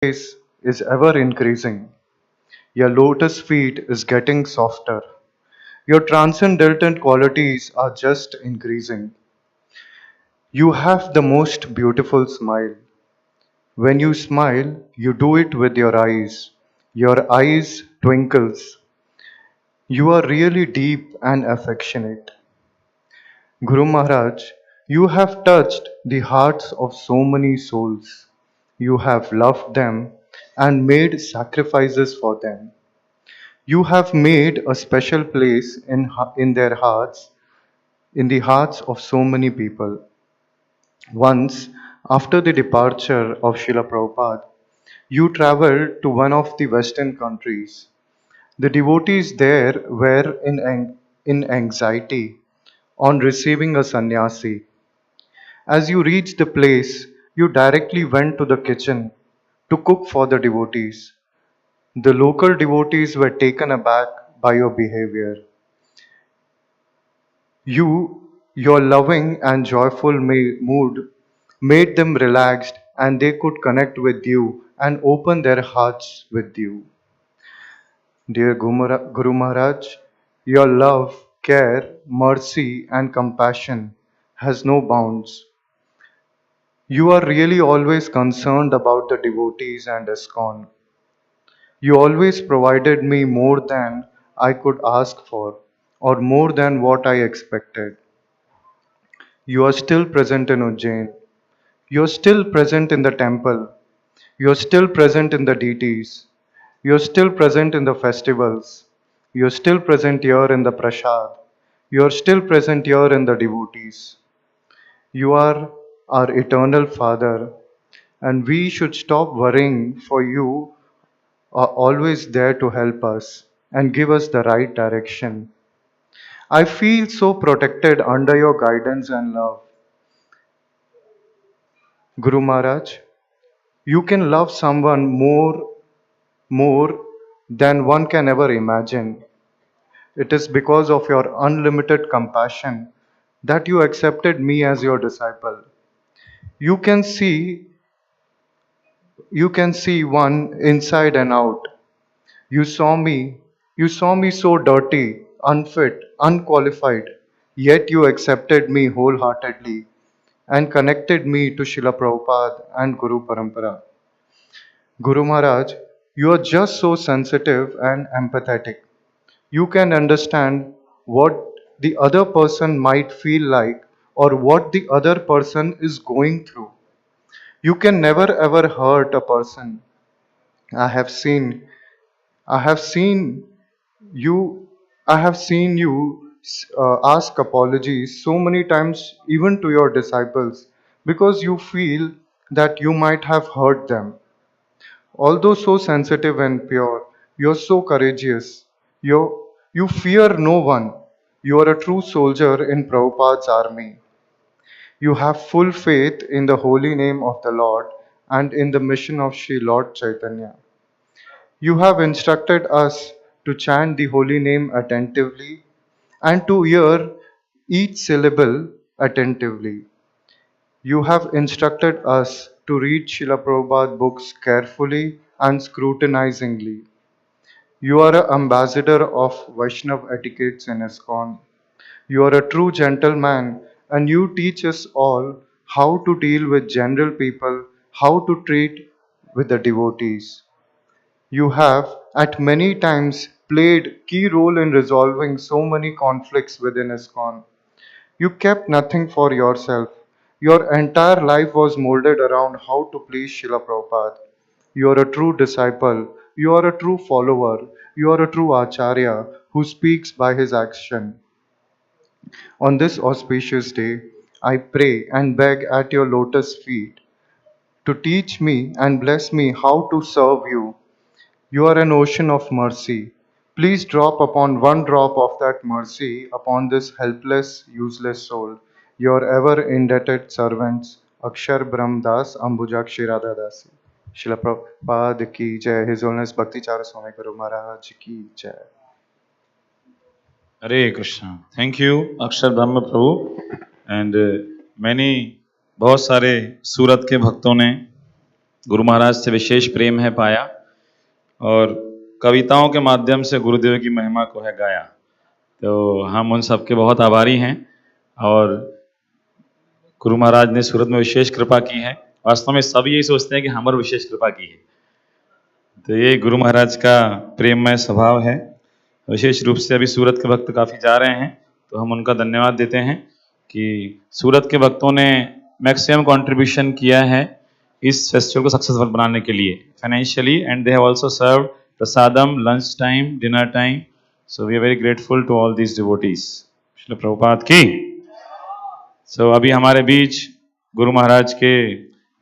pace is ever increasing. Your lotus feet is getting softer. Your transcendental qualities are just increasing. You have the most beautiful smile. When you smile, you do it with your eyes. Your eyes twinkles. You are really deep and affectionate. Guru Maharaj, you have touched the hearts of so many souls. You have loved them and made sacrifices for them. You have made a special place in their hearts, in the hearts of so many people. Once, after the departure of Srila Prabhupada, you traveled to one of the Western countries. The devotees there were in anxiety on receiving a sannyasi. As you reached the place, you directly went to the kitchen to cook for the devotees. The local devotees were taken aback by your behavior. Your loving and joyful mood made them relaxed and they could connect with you and open their hearts with you. Dear Guru Maharaj, your love, care, mercy, and compassion has no bounds. You are really always concerned about the devotees and Iskcon. You always provided me more than I could ask for, or more than what I expected. You are still present in Ujjain. You are still present in the temple. You are still present in the deities. You are still present in the festivals. You are still present here in the prasad. You are still present here in the devotees. You are our eternal Father, and we should stop worrying, for you are always there to help us and give us the right direction. I feel so protected under your guidance and love. Guru Maharaj, you can love someone more than one can ever imagine. It is because of your unlimited compassion that you accepted me as your disciple. You can see you can see one inside and out. You saw me, you saw me so dirty, unfit, unqualified, yet you accepted me wholeheartedly and connected me to Srila Prabhupada and Guru Parampara. Guru Maharaj, you are just so sensitive and empathetic. You can understand what the other person might feel like or what the other person is going through. You can never ever hurt a person. I have seen I have seen you ask apologies so many times even to your disciples because you feel that you might have hurt them. Although so sensitive and pure, you are so courageous. You fear no one. You are a true soldier in Prabhupada's army. You have full faith in the holy name of the Lord and in the mission of Sri Lord Chaitanya. You have instructed us to chant the holy name attentively and to hear each syllable attentively. You have instructed us to read Srila Prabhupada books carefully and scrutinizingly. You are an ambassador of Vaishnav etiquettes in Iskcon. You are a true gentleman and you teach us all how to deal with general people, how to treat with the devotees. You have at many times played key role in resolving so many conflicts within Iskcon. You kept nothing for yourself. Your entire life was molded around how to please Srila Prabhupada. You are a true disciple. You are a true follower. You are a true acharya who speaks by his action. On this auspicious day, I pray and beg at your lotus feet to teach me and bless me how to serve you. You are an ocean of mercy. Please drop upon one drop of that mercy upon this helpless, useless soul. Your ever indebted servants, Akshar Brahm Das, Ambujakshi Radha Dasi. Srila Prabhupada ki jai. His Holiness Bhakti Charu Swami Maharaja ki jai. Hare Krishna. Thank you, Akshar Brahma Prabhu. And many, बहुत सारे सूरत के भक्तों ने गुरु महाराज से विशेष प्रेम है पाया और कविताओं के माध्यम से गुरुदेव की महिमा को है गाया। तो हम उन सबके बहुत आभारी हैं और गुरु महाराज ने सूरत में विशेष कृपा की है। वास्तव में सब यही सोचते हैं कि हमारे विशेष कृपा की है, तो ये गुरु महाराज का प्रेममय स्वभाव है। विशेष रूप से अभी सूरत के भक्त काफ़ी जा रहे हैं, तो हम उनका धन्यवाद देते हैं कि सूरत के भक्तों ने मैक्सिमम कंट्रीब्यूशन किया है इस फेस्टिवल को सक्सेसफुल बनाने के लिए financially, and they have also serve prasadam, lunch time, dinner time. So we are very grateful to all these devotees. Srila Prabhupada की। सो अभी हमारे बीच गुरु महाराज के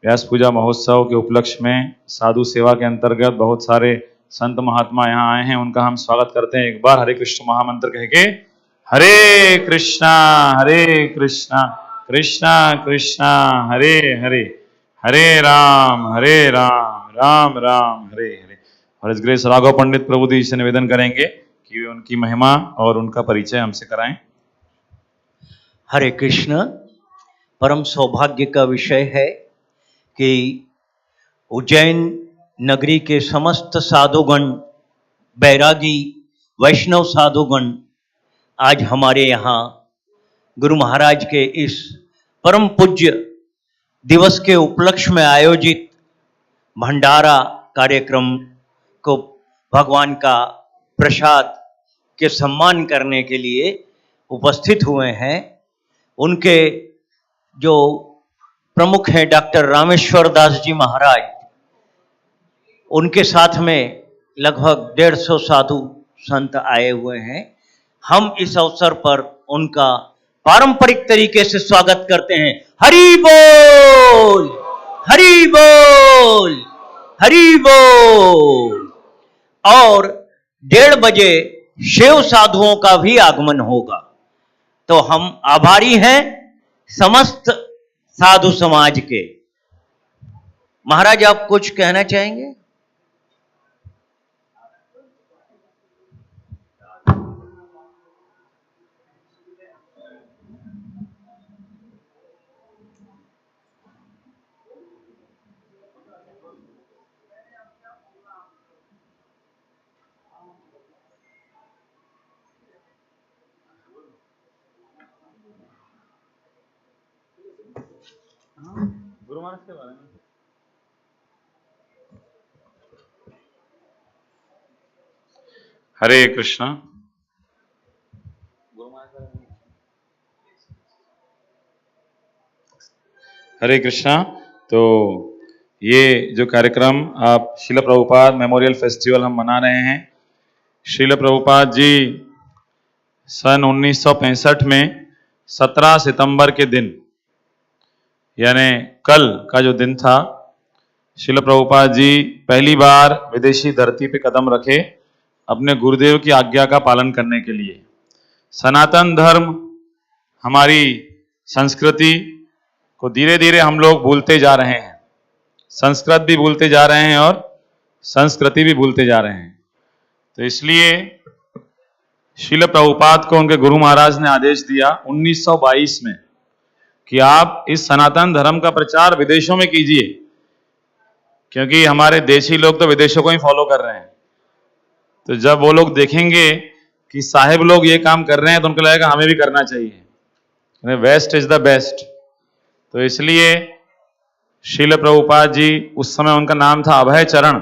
व्यास पूजा महोत्सव के उपलक्ष्य में साधु सेवा के अंतर्गत बहुत सारे संत महात्मा यहाँ आए हैं। उनका हम स्वागत करते हैं। एक बार हरे कृष्ण महामंत्र कह के, हरे कृष्णा कृष्णा कृष्णा हरे हरे, हरे राम राम राम हरे हरे। और इस ग्रेस राघव पंडित प्रभु जी से निवेदन करेंगे कि वे उनकी महिमा और उनका परिचय हमसे कराएं। हरे कृष्ण। परम सौभाग्य का विषय है कि उज्जैन नगरी के समस्त साधुगण, बैरागी वैष्णव साधुगण आज हमारे यहाँ गुरु महाराज के इस परम पूज्य दिवस के उपलक्ष्य में आयोजित भंडारा कार्यक्रम को भगवान का प्रसाद के सम्मान करने के लिए उपस्थित हुए हैं। उनके जो प्रमुख हैं डॉक्टर रामेश्वर दास जी महाराज, उनके साथ में लगभग 150 साधु संत आए हुए हैं। हम इस अवसर पर उनका पारंपरिक तरीके से स्वागत करते हैं। हरि बोल, हरि बोल, हरि बोल। और 1:30 बजे शिव साधुओं का भी आगमन होगा। तो हम आभारी हैं समस्त साधु समाज के। महाराज, आप कुछ कहना चाहेंगे? गुरु महाराज के बारे में हरे कृष्णा। हरे कृष्णा। तो ये जो कार्यक्रम आप श्रील प्रभुपाद मेमोरियल फेस्टिवल हम मना रहे हैं। श्रील प्रभुपाद जी सन 1965 में 17 सितंबर के दिन, यानी कल का जो दिन था, श्रील प्रभुपाद जी पहली बार विदेशी धरती पे कदम रखे अपने गुरुदेव की आज्ञा का पालन करने के लिए। सनातन धर्म, हमारी संस्कृति को धीरे धीरे हम लोग भूलते जा रहे हैं। संस्कृत भी भूलते जा रहे हैं और संस्कृति भी भूलते जा रहे हैं। तो इसलिए श्रील प्रभुपाद को उनके गुरु महाराज ने आदेश दिया 1922 में कि आप इस सनातन धर्म का प्रचार विदेशों में कीजिए, क्योंकि हमारे देशी लोग तो विदेशों को ही फॉलो कर रहे हैं। तो जब वो लोग देखेंगे कि साहेब लोग ये काम कर रहे हैं तो उनको लगेगा हमें भी करना चाहिए। West is the best. तो इसलिए श्रील प्रभुपाद जी, उस समय उनका नाम था अभय चरण,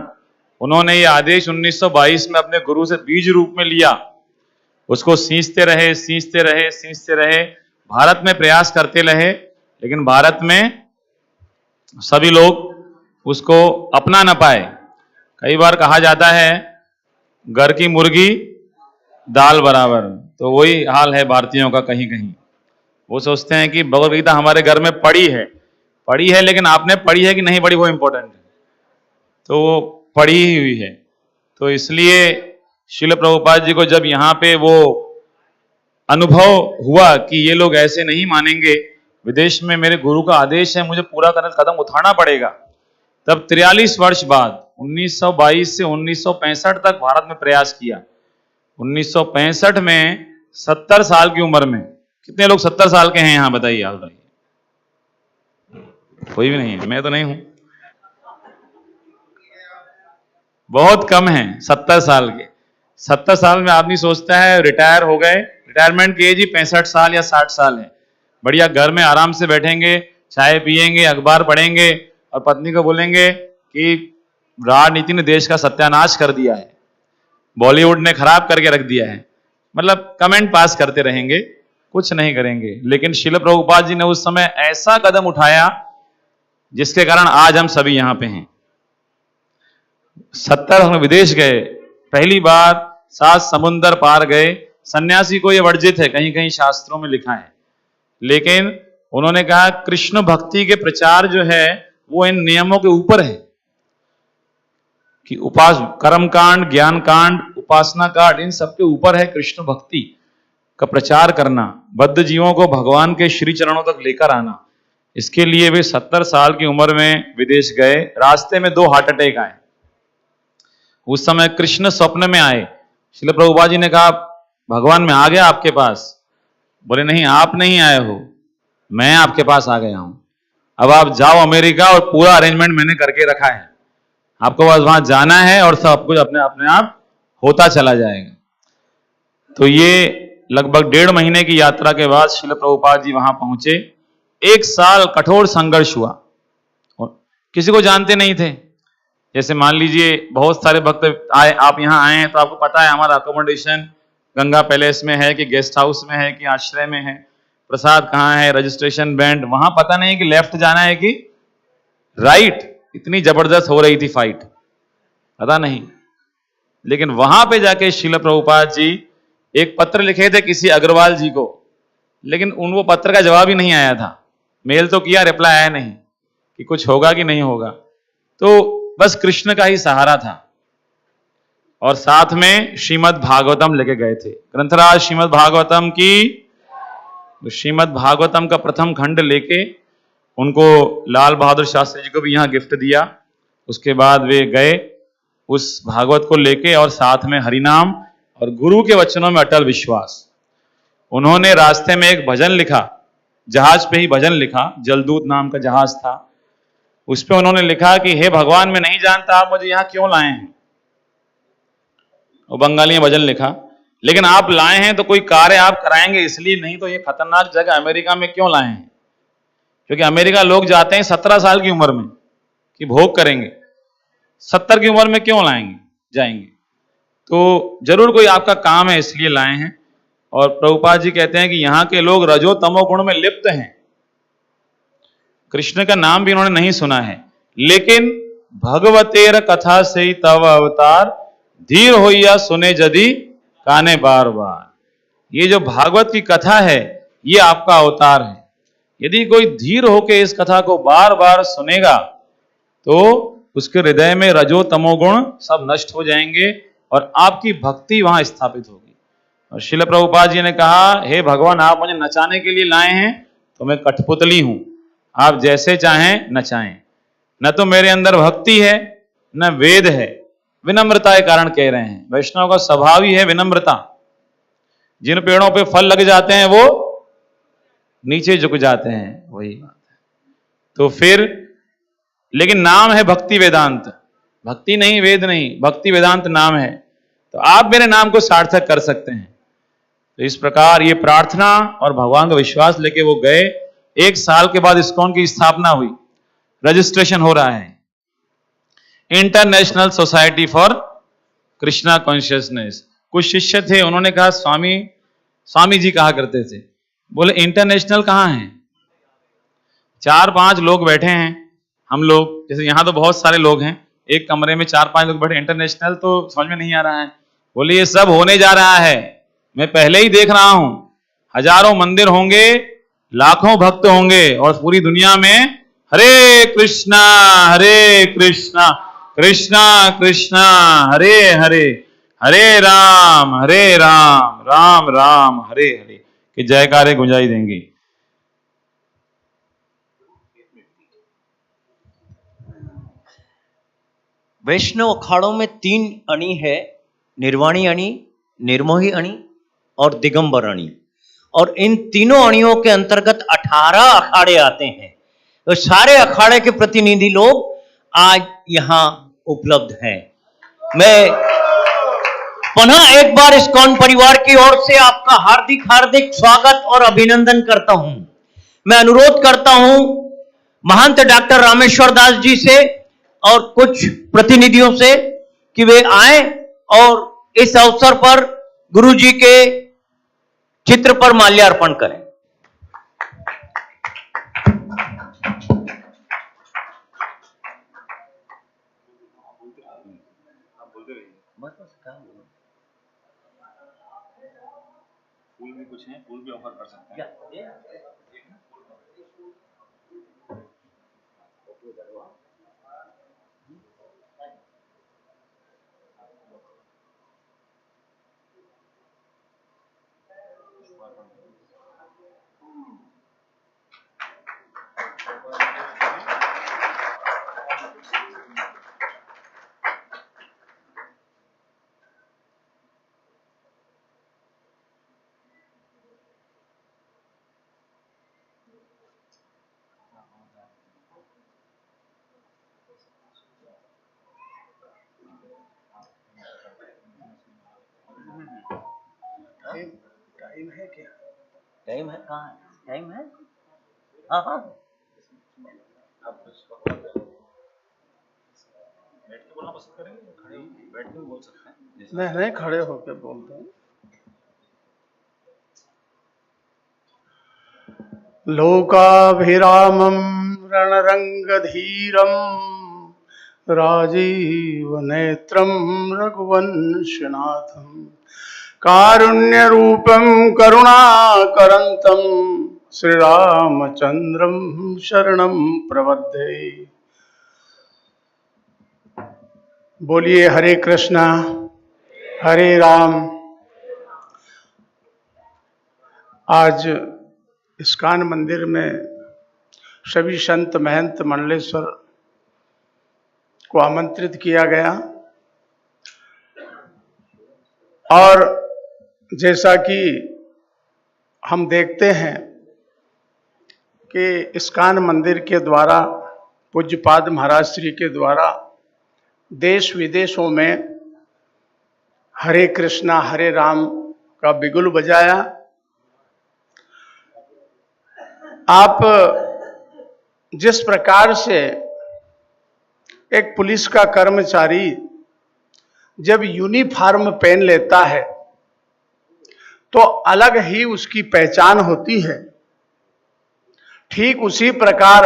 उन्होंने ये आदेश 1922 में अपने गुरु से बीज रूप में लिया। उसको सींचते रहे, भारत में प्रयास करते रहे, लेकिन भारत में सभी लोग उसको अपना न पाए। कई बार कहा जाता है घर की मुर्गी दाल बराबर, तो वही हाल है भारतीयों का कहीं कहीं। वो सोचते हैं कि भगवद गीता हमारे घर में पड़ी है, लेकिन आपने पढ़ी है कि नहीं पढ़ी वो इंपॉर्टेंट है। तो वो पढ़ी ही हुई है। तो इसलिए श्रील प्रभुपाद जी को जब यहाँ पे वो अनुभव हुआ कि ये लोग ऐसे नहीं मानेंगे, विदेश में मेरे गुरु का आदेश है, मुझे पूरा कदम उठाना पड़ेगा, तब 43 वर्ष बाद 1922 से 1965 तक भारत में प्रयास किया। 1965 में 70 साल की उम्र में, कितने लोग 70 साल के हैं यहाँ बताइए? हाल बताइए। कोई भी नहीं है, मैं तो नहीं हूं। बहुत कम हैं 70 साल के। 70 साल में आदमी सोचता है रिटायर हो गए, रिटायरमेंट की एज ही 65 साल या 60 साल है, बढ़िया घर में आराम से बैठेंगे, चाय पिएंगे, अखबार पढ़ेंगे और पत्नी को बोलेंगे कि राजनीति ने देश का सत्यानाश कर दिया है, बॉलीवुड ने खराब करके रख दिया है, मतलब कमेंट पास करते रहेंगे, कुछ नहीं करेंगे। लेकिन श्रील प्रभुपाद जी ने उस समय ऐसा कदम उठाया जिसके कारण आज हम सभी यहां पे हैं। 70 में विदेश गए, पहली बार 7 समुंदर पार गए। सन्यासी को यह वर्जित है, कहीं कहीं शास्त्रों में लिखा है, लेकिन उन्होंने कहा कृष्ण भक्ति के प्रचार जो है वो इन नियमों के ऊपर है कि कर्म कांड, ज्ञान कांड, उपासना कांड, इन सबके ऊपर है कृष्ण भक्ति का प्रचार करना, बद्ध जीवों को भगवान के श्री चरणों तक लेकर आना। इसके लिए वे 70 साल की उम्र में विदेश गए। रास्ते में 2 हार्ट अटैक आए। उस समय कृष्ण स्वप्न में आए। श्रील प्रभुपाद जी ने कहा भगवान मैं आ गया आपके पास। बोले नहीं, आप नहीं आए हो, मैं आपके पास आ गया हूं। अब आप जाओ अमेरिका और पूरा अरेंजमेंट मैंने करके रखा है, आपको बस वहां जाना है और सब कुछ अपने आप होता चला जाएगा। तो ये लगभग 1.5 महीने की यात्रा के बाद श्रील प्रभुपाद जी वहां पहुंचे। 1 साल कठोर संघर्ष हुआ और किसी को जानते नहीं थे। जैसे मान लीजिए बहुत सारे भक्त आए, आप यहाँ आए हैं तो आपको पता है हमारा अकोमोडेशन गंगा पैलेस में है कि गेस्ट हाउस में है कि आश्रय में है, प्रसाद कहाँ है, रजिस्ट्रेशन बैंड, वहां पता नहीं कि लेफ्ट जाना है कि राइट। इतनी जबरदस्त हो रही थी फाइट, पता नहीं। लेकिन वहां पे जाके श्रील प्रभुपाद जी एक पत्र लिखे थे किसी अग्रवाल जी को, लेकिन वो पत्र का जवाब ही नहीं आया था। मेल तो किया, रिप्लाई आया नहीं कि कुछ होगा कि नहीं होगा। तो बस कृष्ण का ही सहारा था। और साथ में श्रीमद् भागवतम लेके गए थे, ग्रंथराज श्रीमद् भागवतम की। श्रीमद् भागवतम का प्रथम खंड लेके उनको लाल बहादुर शास्त्री जी को भी यहां गिफ्ट दिया। उसके बाद वे गए उस भागवत को लेके, और साथ में हरिनाम और गुरु के वचनों में अटल विश्वास। उन्होंने रास्ते में एक भजन लिखा, जहाज पे ही भजन लिखा, जलदूत नाम का जहाज था। उस पे उन्होंने लिखा कि हे भगवान, मैं नहीं जानता आप मुझे यहां क्यों लाए हैं। वो बंगाली में भजन लिखा, लेकिन आप लाए हैं तो कोई कार्य आप कराएंगे, इसलिए, नहीं तो ये खतरनाक जगह अमेरिका में क्यों लाए हैं। क्योंकि अमेरिका लोग जाते हैं 17 साल की उम्र में कि भोग करेंगे, 70 की उम्र में क्यों जाएंगे। तो जरूर कोई आपका काम है, इसलिए लाए हैं। और प्रभुपाद जी कहते हैं कि यहां के लोग रजो तमो गुण में लिप्त हैं। कृष्ण का नाम भी उन्होंने नहीं सुना है, लेकिन भगवतेर कथा से तव अवतार, धीर होइया सुने जदि काने बार बार। ये जो भागवत की कथा है ये आपका अवतार है। यदि कोई धीर होके इस कथा को बार बार सुनेगा तो उसके हृदय में रजो तमोगुण सब नष्ट हो जाएंगे और आपकी भक्ति वहां स्थापित होगी। और श्रील प्रभुपाद जी ने कहा, हे भगवान, आप मुझे नचाने के लिए लाए हैं तो मैं कठपुतली हूं, आप जैसे चाहें नचाएं। न तो मेरे अंदर भक्ति है न वेद है, विनम्रता के कारण कह रहे हैं। वैष्णव का स्वभाव ही है विनम्रता। जिन पेड़ों पे फल लग जाते हैं वो नीचे झुक जाते हैं, वही बात है। तो फिर लेकिन नाम है भक्ति वेदांत, भक्ति नहीं, वेद नहीं, भक्ति वेदांत नाम है। तो आप मेरे नाम को सार्थक कर सकते हैं। तो इस प्रकार ये प्रार्थना और भगवान का विश्वास लेके वो गए। 1 साल के बाद इस्कॉन की स्थापना हुई, रजिस्ट्रेशन हो रहा है, international society for Krishna consciousness. कुछ शिष्य थे, उन्होंने कहा स्वामी जी कहा करते थे, बोले इंटरनेशनल कहाँ है। 4-5 लोग बैठे हैं, हम लोग जैसे यहां तो बहुत सारे लोग हैं, एक कमरे में 4-5 लोग बैठे, इंटरनेशनल तो समझ में नहीं आ रहा है। बोले ये सब होने जा रहा है, मैं पहले ही देख रहा हूं। हजारों मंदिर होंगे, लाखों भक्त होंगे और पूरी दुनिया में हरे कृष्णा कृष्णा कृष्णा हरे हरे, हरे राम राम राम हरे हरे कि जयकारे गुंजाई देंगे। वैष्णव अखाड़ों में 3 अणी है, निर्वाणी अणी, निर्मोही अणी और दिगंबर अणी। और इन तीनों अणियों के अंतर्गत 18 अखाड़े आते हैं। तो सारे अखाड़े के प्रतिनिधि लोग आज यहां उपलब्ध हैं। मैं पुनः एक बार इस्कॉन परिवार की ओर से आपका हार्दिक हार्दिक स्वागत और अभिनंदन करता हूं। मैं अनुरोध करता हूं महंत डॉक्टर रामेश्वर दास जी से और कुछ प्रतिनिधियों से कि वे आए और इस अवसर पर गुरु जी के चित्र पर माल्यार्पण करें। फूल भी कुछ है, फूल भी ऑफर कर सकते हैं। टाइम है क्या? टाइम है? कहाँ है? टाइम है? हाँ हाँ, बैठ के बोलना पसंद करेंगे, खड़े बैठ के भी बोल सकते हैं। नहीं, खड़े होकर बोलते हैं। लोकाभिरामं रणरंगधीरं राजीवनेत्रं रघुवंशनाथं कारुण्यरूपं करुणाकरन्तं श्रीरामचन्द्रं शरणं प्रपद्ये। बोलिए हरे कृष्णा हरे राम। आज इस्कॉन मंदिर में सभी संत महंत मंडलेश्वर को आमंत्रित किया गया और जैसा कि हम देखते हैं कि इस्कॉन मंदिर के द्वारा पूज्यपाद महाराज श्री के द्वारा देश विदेशों में हरे कृष्णा हरे राम का बिगुल बजाया। आप जिस प्रकार से एक पुलिस का कर्मचारी जब यूनिफॉर्म पहन लेता है तो अलग ही उसकी पहचान होती है, ठीक उसी प्रकार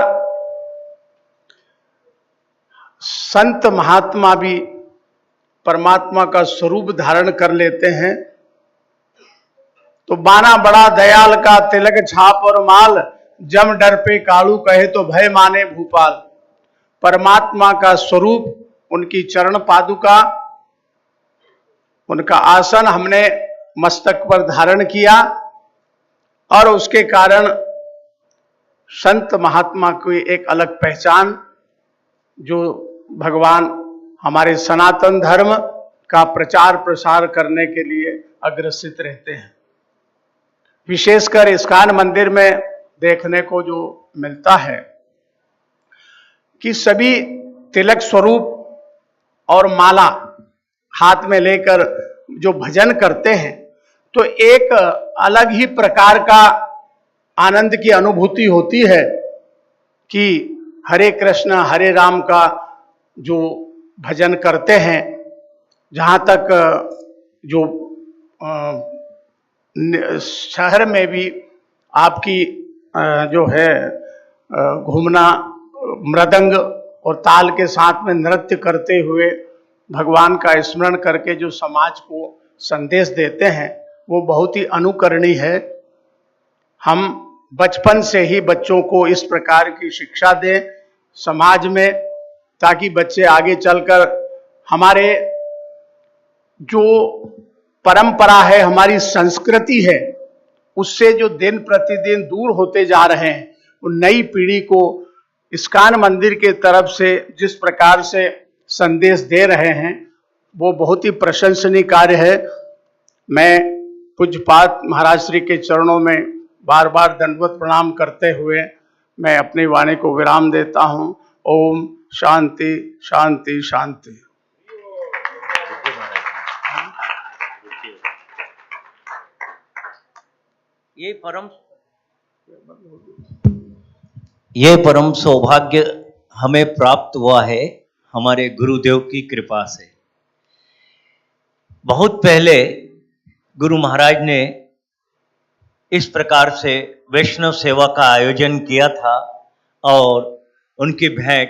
संत महात्मा भी परमात्मा का स्वरूप धारण कर लेते हैं। तो बाना बड़ा दयाल का तिलक छाप और माल, जम डर पे कालू कहे तो भय माने भूपाल। परमात्मा का स्वरूप, उनकी चरण पादुका, उनका आसन हमने मस्तक पर धारण किया और उसके कारण संत महात्मा की एक अलग पहचान, जो भगवान हमारे सनातन धर्म का प्रचार प्रसार करने के लिए अग्रसित रहते हैं। विशेषकर इस्कॉन मंदिर में देखने को जो मिलता है कि सभी तिलक स्वरूप और माला हाथ में लेकर जो भजन करते हैं तो एक अलग ही प्रकार का आनंद की अनुभूति होती है कि हरे कृष्ण हरे राम का जो भजन करते हैं। जहाँ तक जो शहर में भी आपकी जो है घूमना, मृदंग और ताल के साथ में नृत्य करते हुए भगवान का स्मरण करके जो समाज को संदेश देते हैं वो बहुत ही अनुकरणीय है। हम बचपन से ही बच्चों को इस प्रकार की शिक्षा दें समाज में, ताकि बच्चे आगे चलकर हमारे जो परंपरा है, हमारी संस्कृति है, उससे जो दिन प्रतिदिन दूर होते जा रहे हैं, वो नई पीढ़ी को इस्कॉन मंदिर के तरफ से जिस प्रकार से संदेश दे रहे हैं वो बहुत ही प्रशंसनीय कार्य है। मैं पूज्यपाद महाराज श्री के चरणों में बार बार दंडवत प्रणाम करते हुए मैं अपनी वाणी को विराम देता हूँ। ओम शांति शांति शांति। ये परम सौभाग्य हमें प्राप्त हुआ है हमारे गुरुदेव की कृपा से। बहुत पहले गुरु महाराज ने इस प्रकार से वैष्णव सेवा का आयोजन किया था और उनकी भेंट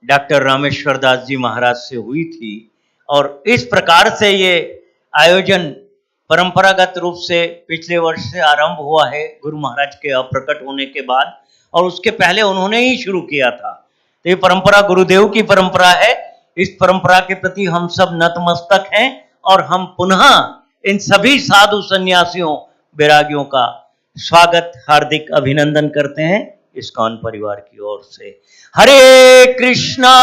डॉक्टर रामेश्वर दास जी महाराज से हुई थी और इस प्रकार से ये आयोजन परंपरागत रूप से पिछले वर्ष से आरंभ हुआ है गुरु महाराज के अप्रकट होने के बाद, और उसके पहले उन्होंने ही शुरू किया था। तो ये परंपरा गुरुदेव की परंपरा है। इस परंपरा के प्रति हम सब नतमस्तक हैं और हम पुनः इन सभी साधु सन्यासियों बैरागियों का स्वागत हार्दिक अभिनंदन करते हैं इस्कॉन परिवार की ओर से। हरे कृष्णा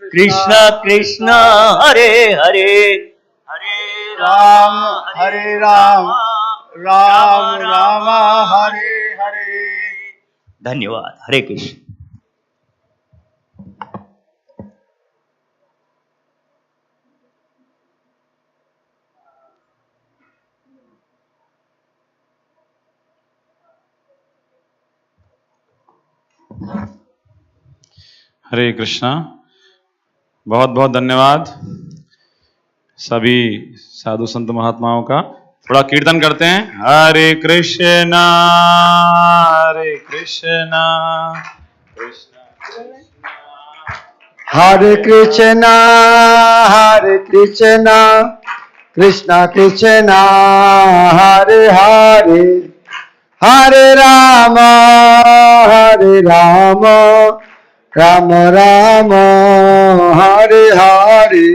कृष्णा कृष्णा हरे हरे, हरे राम राम राम हरे हरे। धन्यवाद। हरे कृष्ण। हरे कृष्णा। बहुत बहुत धन्यवाद सभी साधु संत महात्माओं का। थोड़ा कीर्तन करते हैं। हरे कृष्णा कृष्णा हरे कृष्णा कृष्णा कृष्णा हरे हरे, हरे राम राम राम हरे हरे।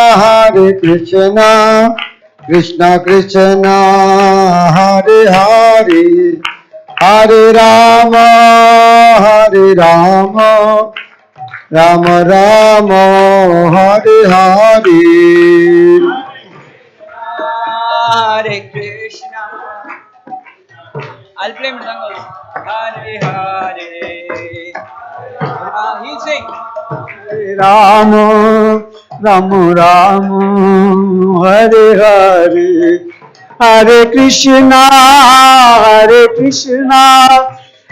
हरे कृष्णा कृष्णा कृष्णा हरे हरे, हरे Ram Ram Ram Hare Hare. Hare Krishna. I'll play Mridanga also. Hare Hare. He'll sing. Ram Ram Ram Hare Hare, हरे कृष्णा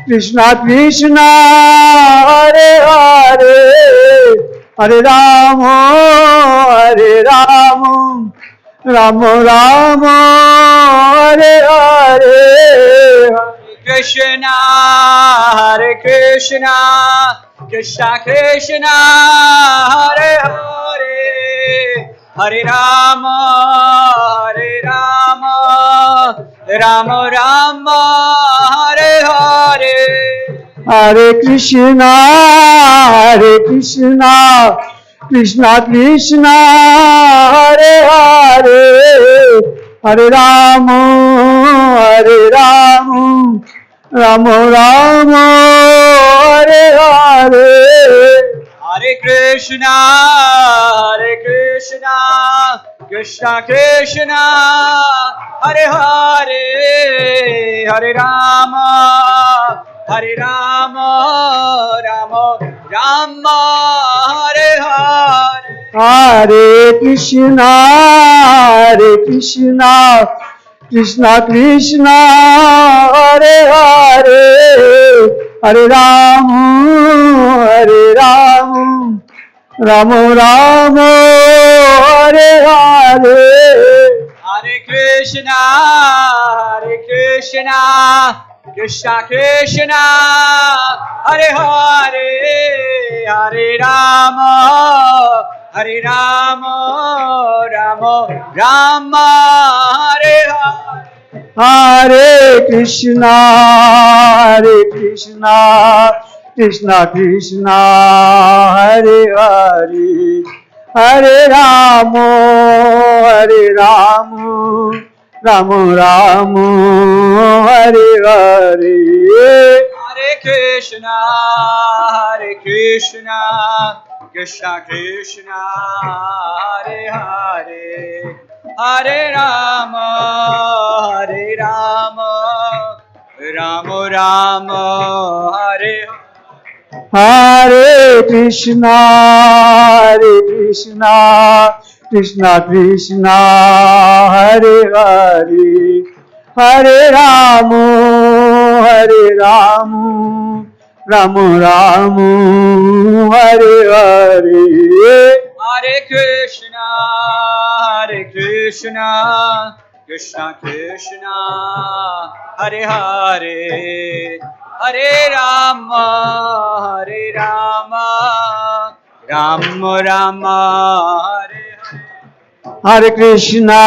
कृष्णा कृष्णा हरे हरे, हरे Ram Ram Ram Hare Hare. Krishna, Hare Krishna, Krishna Krishna, Hare Hare, Hare Rama, Rama Rama, Hare Hare. हरे कृष्णा कृष्णा कृष्णा हरे हरे, हरे Ram Ram Hare Hare. Hare Krishna, Krishna Krishna, Hare Hare, Hare Rama, Rama Rama, Hare Hare. हरे कृष्णा कृष्णा कृष्णा हरे हरे, हरे Ram Ram Hare Hare. Hare Krishna, Krishna Krishna, Hare Hare, Hare Rama, Rama Rama, Hare Hare. हरे कृष्णा कृष्णा कृष्णा हरे हरे, हरे Ram Ram Hare Hare. Hare Krishna, Krishna Krishna Hare Hare Hare Rama Hare Rama Rama Rama Hare Hare Krishna Krishna Krishna Hare Hare Hare Rama Rama Rama Hare Hare Hare Krishna Krishna Krishna Hare Hare Hare Rama Rama Rama Hare Hare Krishna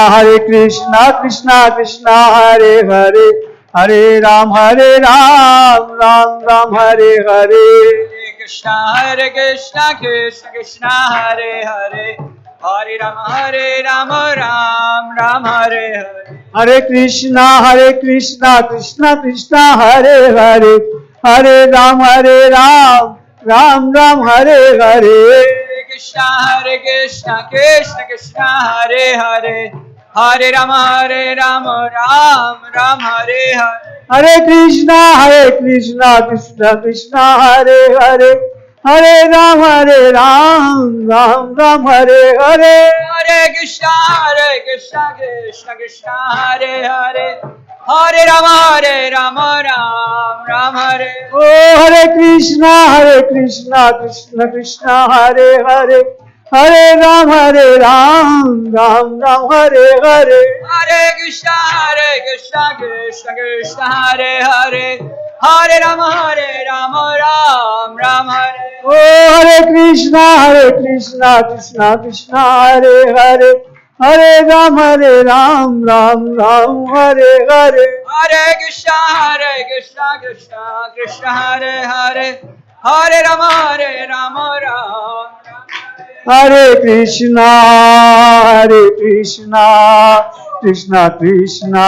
Krishna Krishna Hare Hare Hare Ram Ram Ram Hare Hare Krishna Krishna Krishna Hare Hare Hare Rama Ram Ram Hare Hare Hare Krishna Krishna Krishna Hare Hare Hare Ram Ram Ram Hare Hare Krishna Krishna Krishna Hare Hare Hare Rama Ram Ram Hare Hare Hare Krishna Krishna Krishna Hare Hare Hare Ram Ram Ram Hare Hare Hare Krishna Krishna Krishna Hare Hare Hare Rama Ram Ram Hare Oh Hare Krishna Krishna Krishna Hare Hare Hare Ram Ram Ram Hare Hare Hare Krishna Krishna Krishna Hare Hare Hare Rama Ram Ram Hare Oh Hare Krishna Krishna Krishna Hare Hare Hare Ram Ram Hare Hare Hare Krishna Krishna Krishna Hare Hare Hare Rama Ram Hare Krishna Krishna Krishna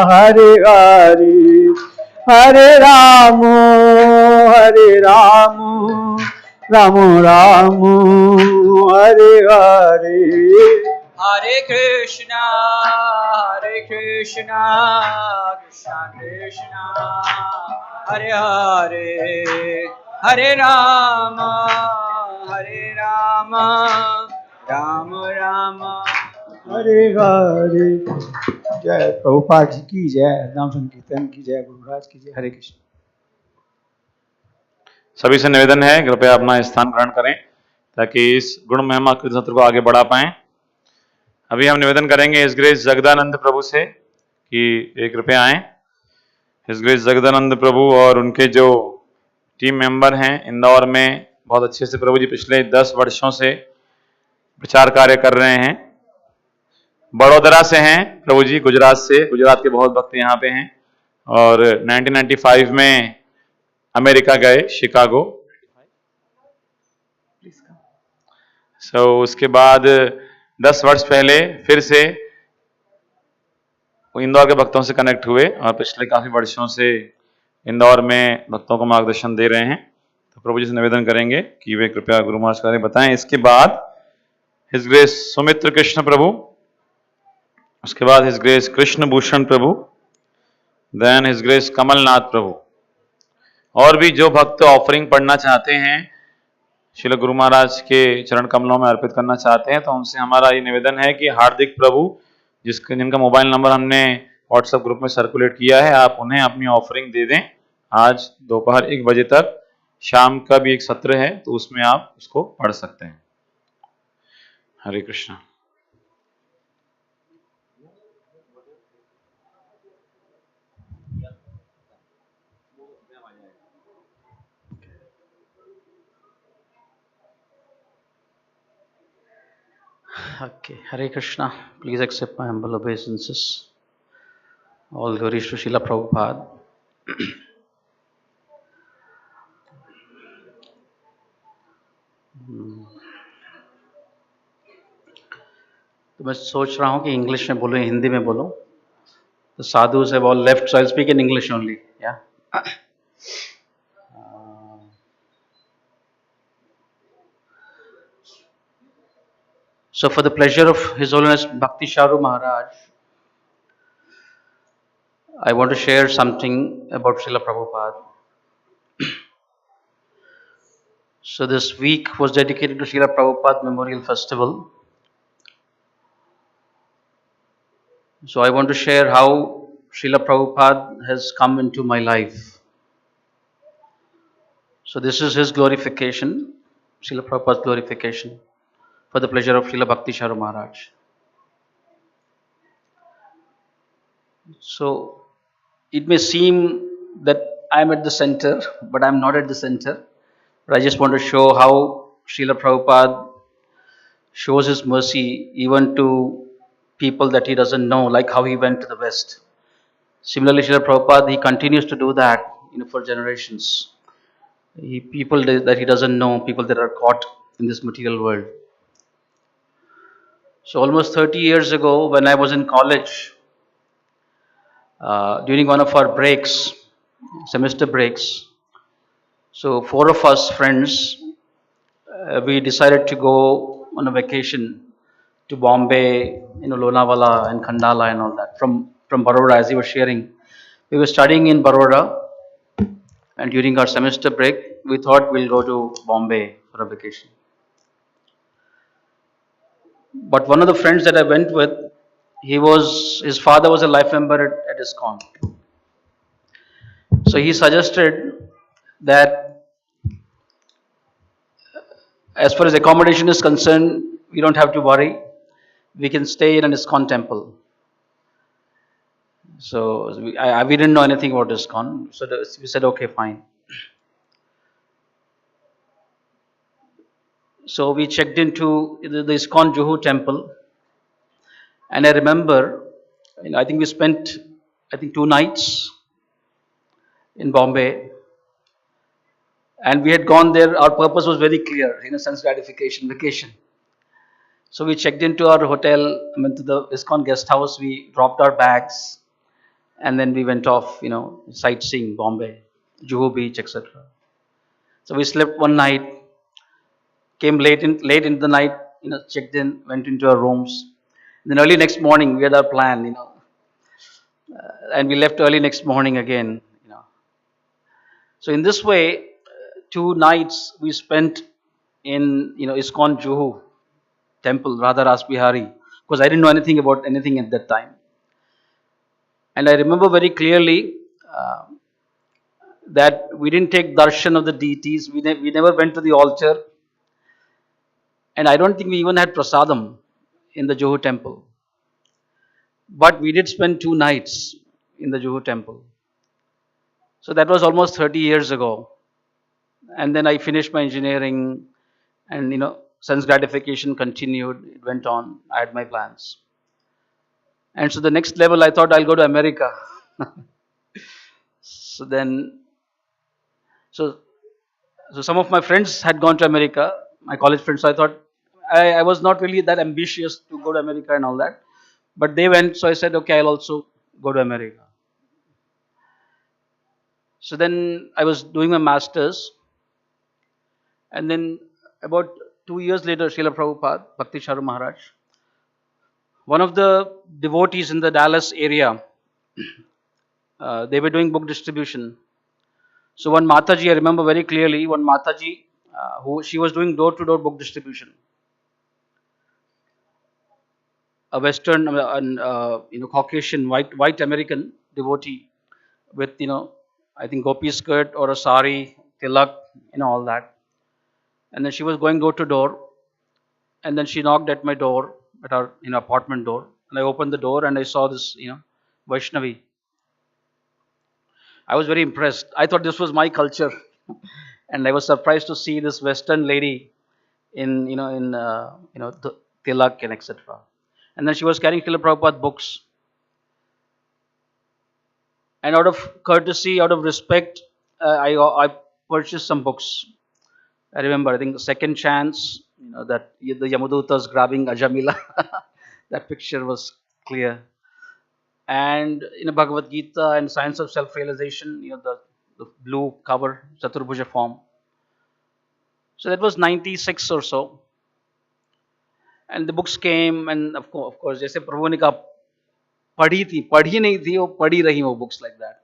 Hare Hare Hare Ram Ram Ram Hare Hare Hare Krishna Krishna Krishna Hare Hare Hare Rama Ram Ram Hare Hare जय प्रभुपाद जी की जय नाम संकीर्तन की जय गुरु महाराज की जय हरे कृष्ण सभी से निवेदन है कृपया अपना स्थान ग्रहण करें ताकि इस गुण महिमा कीर्तन सत्र को आगे बढ़ा पाएं। अभी हम निवेदन करेंगे इस ग्रेस जगदानंद प्रभु से कि एक कृपया आए। इस ग्रेस जगदानंद प्रभु और उनके जो टीम मेंबर हैं इंदौर में बहुत अच्छे से प्रभु जी पिछले 10 वर्षों से प्रचार कार्य कर रहे हैं। बड़ोदरा से हैं प्रभु जी, गुजरात से, गुजरात के बहुत भक्त यहाँ पे हैं और 1995 में अमेरिका गए, शिकागो। उसके बाद 10 वर्ष पहले फिर से वो इंदौर के भक्तों से कनेक्ट हुए और पिछले काफी वर्षों से इंदौर में भक्तों को मार्गदर्शन दे रहे हैं। तो प्रभु जी से निवेदन करेंगे कि वे कृपया गुरु महाराज कार्य बताएं। इसके बाद हिज ग्रेस सुमित्र कृष्ण प्रभु, उसके बाद हिज ग्रेस कृष्ण भूषण प्रभु, देन हिज ग्रेस कमलनाथ प्रभु। और भी जो भक्त ऑफरिंग पढ़ना चाहते हैं, श्रील गुरु महाराज के चरण कमलों में अर्पित करना चाहते हैं, तो उनसे हमारा ये निवेदन है कि हार्दिक प्रभु जिनका मोबाइल नंबर हमने व्हाट्सएप ग्रुप में सर्कुलेट किया है, आप उन्हें अपनी ऑफरिंग दे दें। आज दोपहर 1 बजे तक शाम का भी एक सत्र है, तो उसमें आप उसको पढ़ सकते हैं। हरे Krishna. Okay, Hare Krishna. Please accept my humble obeisances. All glories to Srila Prabhupada. तो मैं सोच रहा हूँ कि इंग्लिश में बोलूँ, हिंदी में बोलूँ। तो साधु से all left, so I'll speak in English only. Yeah. So for the pleasure of His Holiness Bhakti Charu Maharaj, I want to share something about Srila Prabhupada. So this week was dedicated to Srila Prabhupada Memorial Festival. So I want to share how Srila Prabhupada has come into my life. So this is his glorification, Srila Prabhupada's glorification, for the pleasure of Srila Bhakti Charu Maharaj. So it may seem that I am at the center, but I am not at the center. But I just want to show how Srila Prabhupada shows his mercy even to people that he doesn't know, like how he went to the West. Similarly, Srila Prabhupada, he continues to do that, for generations. People that he doesn't know, people that are caught in this material world. So almost 30 years ago, when I was in college, during one of our breaks, semester breaks, so 4 of us friends, we decided to go on a vacation to Bombay, Lonavala and Khandala and all that. From Baroda, as he was sharing, we were studying in Baroda, and during our semester break, we thought we'll go to Bombay for a vacation. But one of the friends that I went with, his father was a life member at Iskcon. So he suggested that as far as accommodation is concerned, we don't have to worry. We can stay in an Iskcon temple. So we didn't know anything about Iskcon. So we said, okay, fine. So we checked into the Iskcon Juhu temple. And I remember, I think we spent, 2 nights in Bombay. And we had gone there, our purpose was very clear, sense gratification, vacation. So we checked into our hotel, went to the Iskcon guest house, we dropped our bags, and then we went off, sightseeing Bombay, Juhu Beach, etc. So we slept one night, came late in the night, checked in, went into our rooms. Then early next morning, we had our plan, and we left early next morning again, So in this way, 2 nights we spent in, Iskcon Juhu temple, Radha Ras Bihari, because I didn't know anything about anything at that time. And I remember very clearly that we didn't take darshan of the deities. We never went to the altar. And I don't think we even had prasadam in the Juhu temple. But we did spend 2 nights in the Juhu temple. So that was almost 30 years ago. And then I finished my engineering and, sense gratification continued. It went on. I had my plans. And so the next level, I thought I'll go to America. So some of my friends had gone to America, my college friends. So I thought, I was not really that ambitious to go to America and all that. But they went, so I said, okay, I'll also go to America. So then I was doing my master's. And then about 2 years later, Srila Prabhupada, Bhakti Charu Maharaj, one of the devotees in the Dallas area, they were doing book distribution. So one Mataji, I remember very clearly, one Mataji, she was doing door-to-door book distribution. A Western, Caucasian, white American devotee with, I think gopi skirt or a sari, tilak, all that. And then she was going door to door. And then she knocked at my door, at our apartment door. And I opened the door and I saw this, Vaishnavi. I was very impressed. I thought this was my culture. And I was surprised to see this Western lady in, the tilak and etc. And then she was carrying Srila Prabhupada books. And out of courtesy, out of respect, I purchased some books. I remember, I think the Second Chance, that the Yamadutas grabbing Ajamila, that picture was clear. And Bhagavad Gita and Science of Self-Realization, the blue cover, Chaturbhuja form. So that was 96 or so. And the books came, and of course, जैसे प्रभु ने कहा पढ़ी नहीं थी, वो पढ़ी रही वो books like that.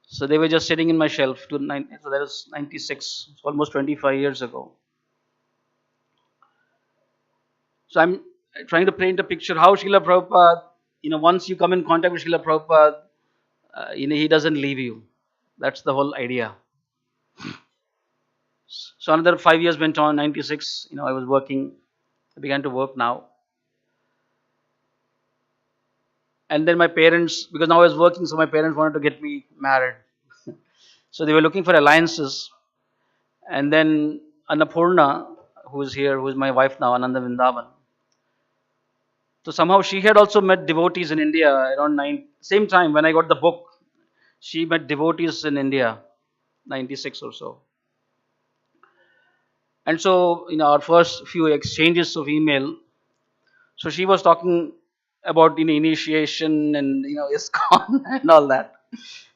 So they were just sitting in my shelf. So that was 96, almost 25 years ago. So I'm trying to paint a picture how Srila Prabhupada, once you come in contact with Srila Prabhupada, he doesn't leave you. That's the whole idea. So another 5 years went on. 96, I was working. I began to work now. And then my parents, because now I was working, so my parents wanted to get me married. So they were looking for alliances. And then Annapurna, who is here, who is my wife now, Ananda Vrindavan. So somehow she had also met devotees in India around same time when I got the book. She met devotees in India, 96 or so. And so, our first few exchanges of email, so she was talking about initiation and Iskcon and all that.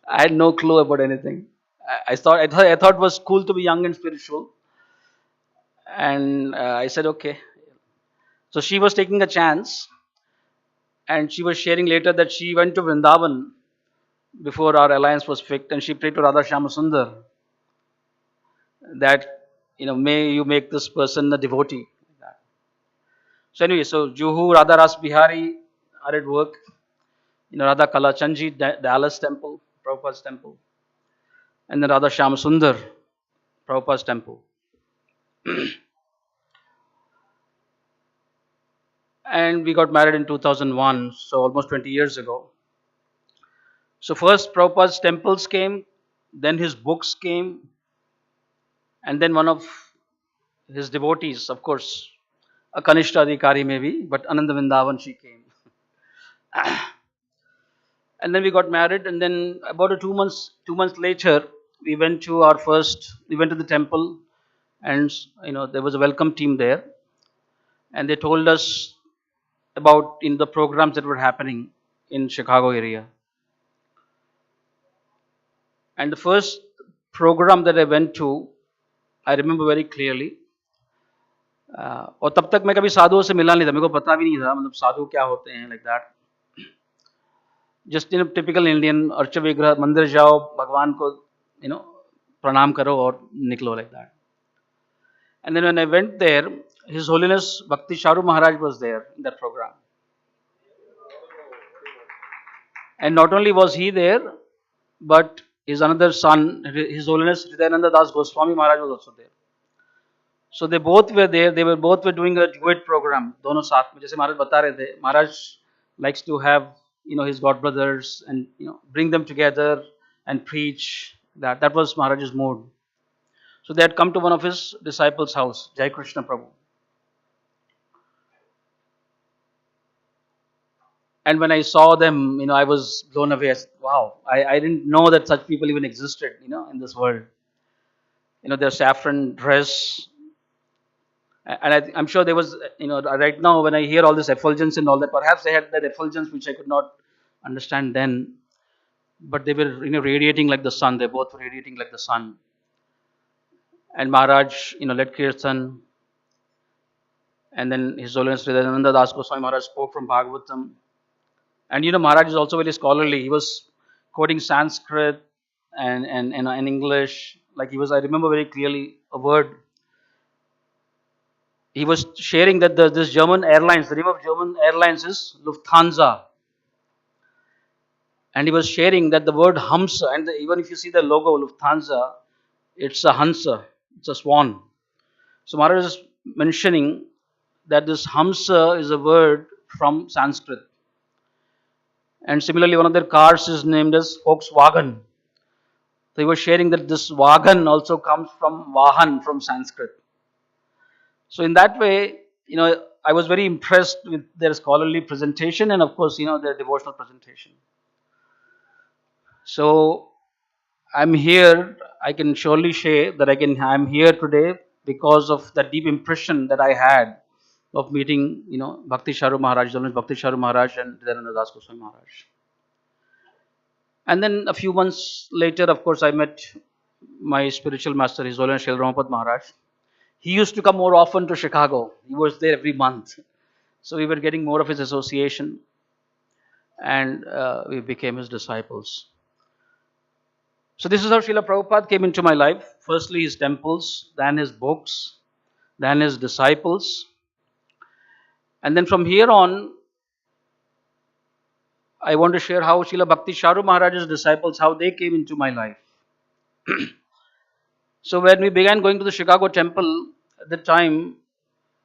I had no clue about anything. I thought it was cool to be young and spiritual, and I said okay. So she was taking a chance, and she was sharing later that she went to Vrindavan before our alliance was fixed, and she prayed to Radha Shyama Sundar that may you make this person a devotee. So anyway, so Juhu, Radha Ras Bihari are at work. Radha Kala Chanji, Dallas temple, Prabhupada's temple. And then Radha Shyama Sundar, Prabhupada's temple. And we got married in 2001, so almost 20 years ago. So first Prabhupada's temples came, then his books came, and then one of his devotees, of course, a Kanishta Adhikari maybe, but Ananda Vrindavan she came. And then we got married, and then about 2 months later, we went to the temple, and there was a welcome team there, and they told us about the programs that were happening in Chicago area. And the first program that I went to, I remember very clearly. और तब तक मैं कभी साधुओं से मिला नहीं था, मेरे को पता भी नहीं था मतलब साधु क्या होते हैं, like that. Just typical Indian, urge विग्रह, मंदिर जाओ, भगवान को प्रणाम करो और निकलो, like that. And then when I went there, His Holiness Bhakti Charu Maharaja was there in that program. And not only was he there, but his another son, His Holiness Hridayananda Das Goswami Maharaj was also there. So they both were there. They were doing a duet program. दोनों साथ में, जैसे महाराज बता रहे थे, Maharaj likes to have his godbrothers and bring them together and preach. That was Maharaj's mood. So they had come to one of his disciples' house, Jai Krishna Prabhu. And when I saw them, I was blown away. I said, wow, I didn't know that such people even existed, in this world. Their saffron dress. And I'm sure there was, right now when I hear all this effulgence and all that, perhaps they had that effulgence which I could not understand then. But they were, radiating like the sun. They both were radiating like the sun. And Maharaj, led Kirtan. And then His Holiness Hridayananda Das Goswami Maharaj spoke from Bhagavatam. And Maharaj is also very scholarly. He was quoting Sanskrit and English. Like I remember very clearly a word. He was sharing that this German airlines, the name of German airlines is Lufthansa. And he was sharing that the word Hamsa, and even if you see the logo Lufthansa, it's a Hansa, it's a swan. So Maharaj is mentioning that this Hamsa is a word from Sanskrit. And similarly, one of their cars is named as Volkswagen. So he was sharing that this Wagon also comes from Vahan from Sanskrit. So in that way, I was very impressed with their scholarly presentation and of course, their devotional presentation. So I'm here, I can surely say that I'm here today because of the deep impression that I had of meeting, Bhakti Charu Maharaj, Bhakti Charu Maharaj and Hridayananda Das Goswami Maharaj. And then a few months later, of course, I met my spiritual master, His Holiness Srila Prabhupada Maharaj. he used to come more often to Chicago. He was there every month. So we were getting more of his association, and we became his disciples. So this is how Srila Prabhupada came into my life. Firstly his temples, then his books, then his disciples. And then from here on, I want to share how Srila Bhakti Charu Maharaja's disciples, how they came into my life. So when we began going to the Chicago temple, at the time,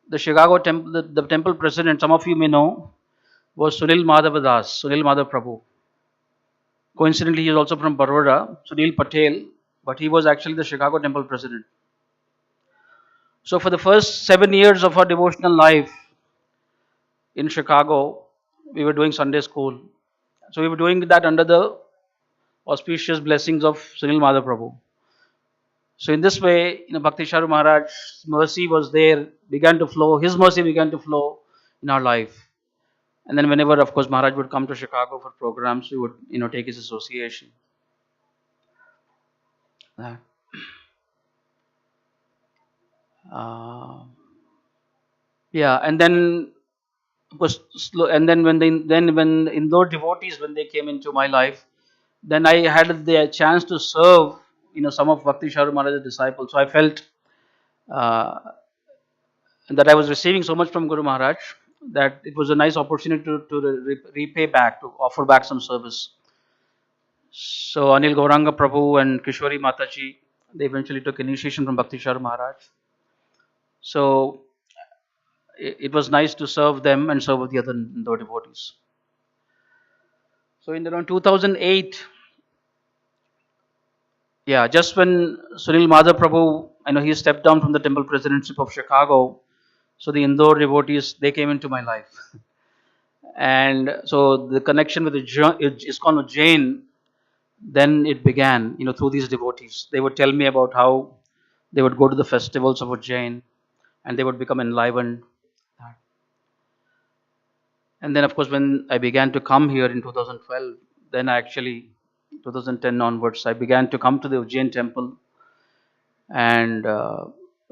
the Chicago temple, the temple president, some of you may know, was Sunil Madhavadas, Sunil Madhav Prabhu. Coincidentally, he is also from Baroda, Sunil Patel, but he was actually the Chicago temple president. So for the first 7 years of our devotional life in Chicago, we were doing Sunday school. So we were doing that under the auspicious blessings of Sunil Madhav Prabhu. So in this way, Bhakti Charu Maharaj's mercy was there, began to flow, his mercy began to flow in our life. And then whenever, of course, Maharaj would come to Chicago for programs, we would, take his association. Yeah, and then, of course, and then when Indore devotees, when they came into my life, then I had the chance to serve, some of Bhakti Charu Maharaj's disciples. So I felt that I was receiving so much from Guru Maharaj that it was a nice opportunity to repay back, to offer back some service. So Anil Gauranga Prabhu and Kishori Mataji, they eventually took initiation from Bhakti Charu Maharaj. So it was nice to serve them and serve the other Indore devotees. So in around 2008, just when Sunil Madhav Prabhu, he stepped down from the temple presidentship of Chicago, so the Indore devotees, they came into my life. And so the connection with Iskcon Ujjain, then it began, through these devotees. They would tell me about how they would go to the festivals of Ujjain and they would become enlivened. And then, of course, when I began to come here in 2012, then actually, 2010 onwards, I began to come to the Ujjain temple. And,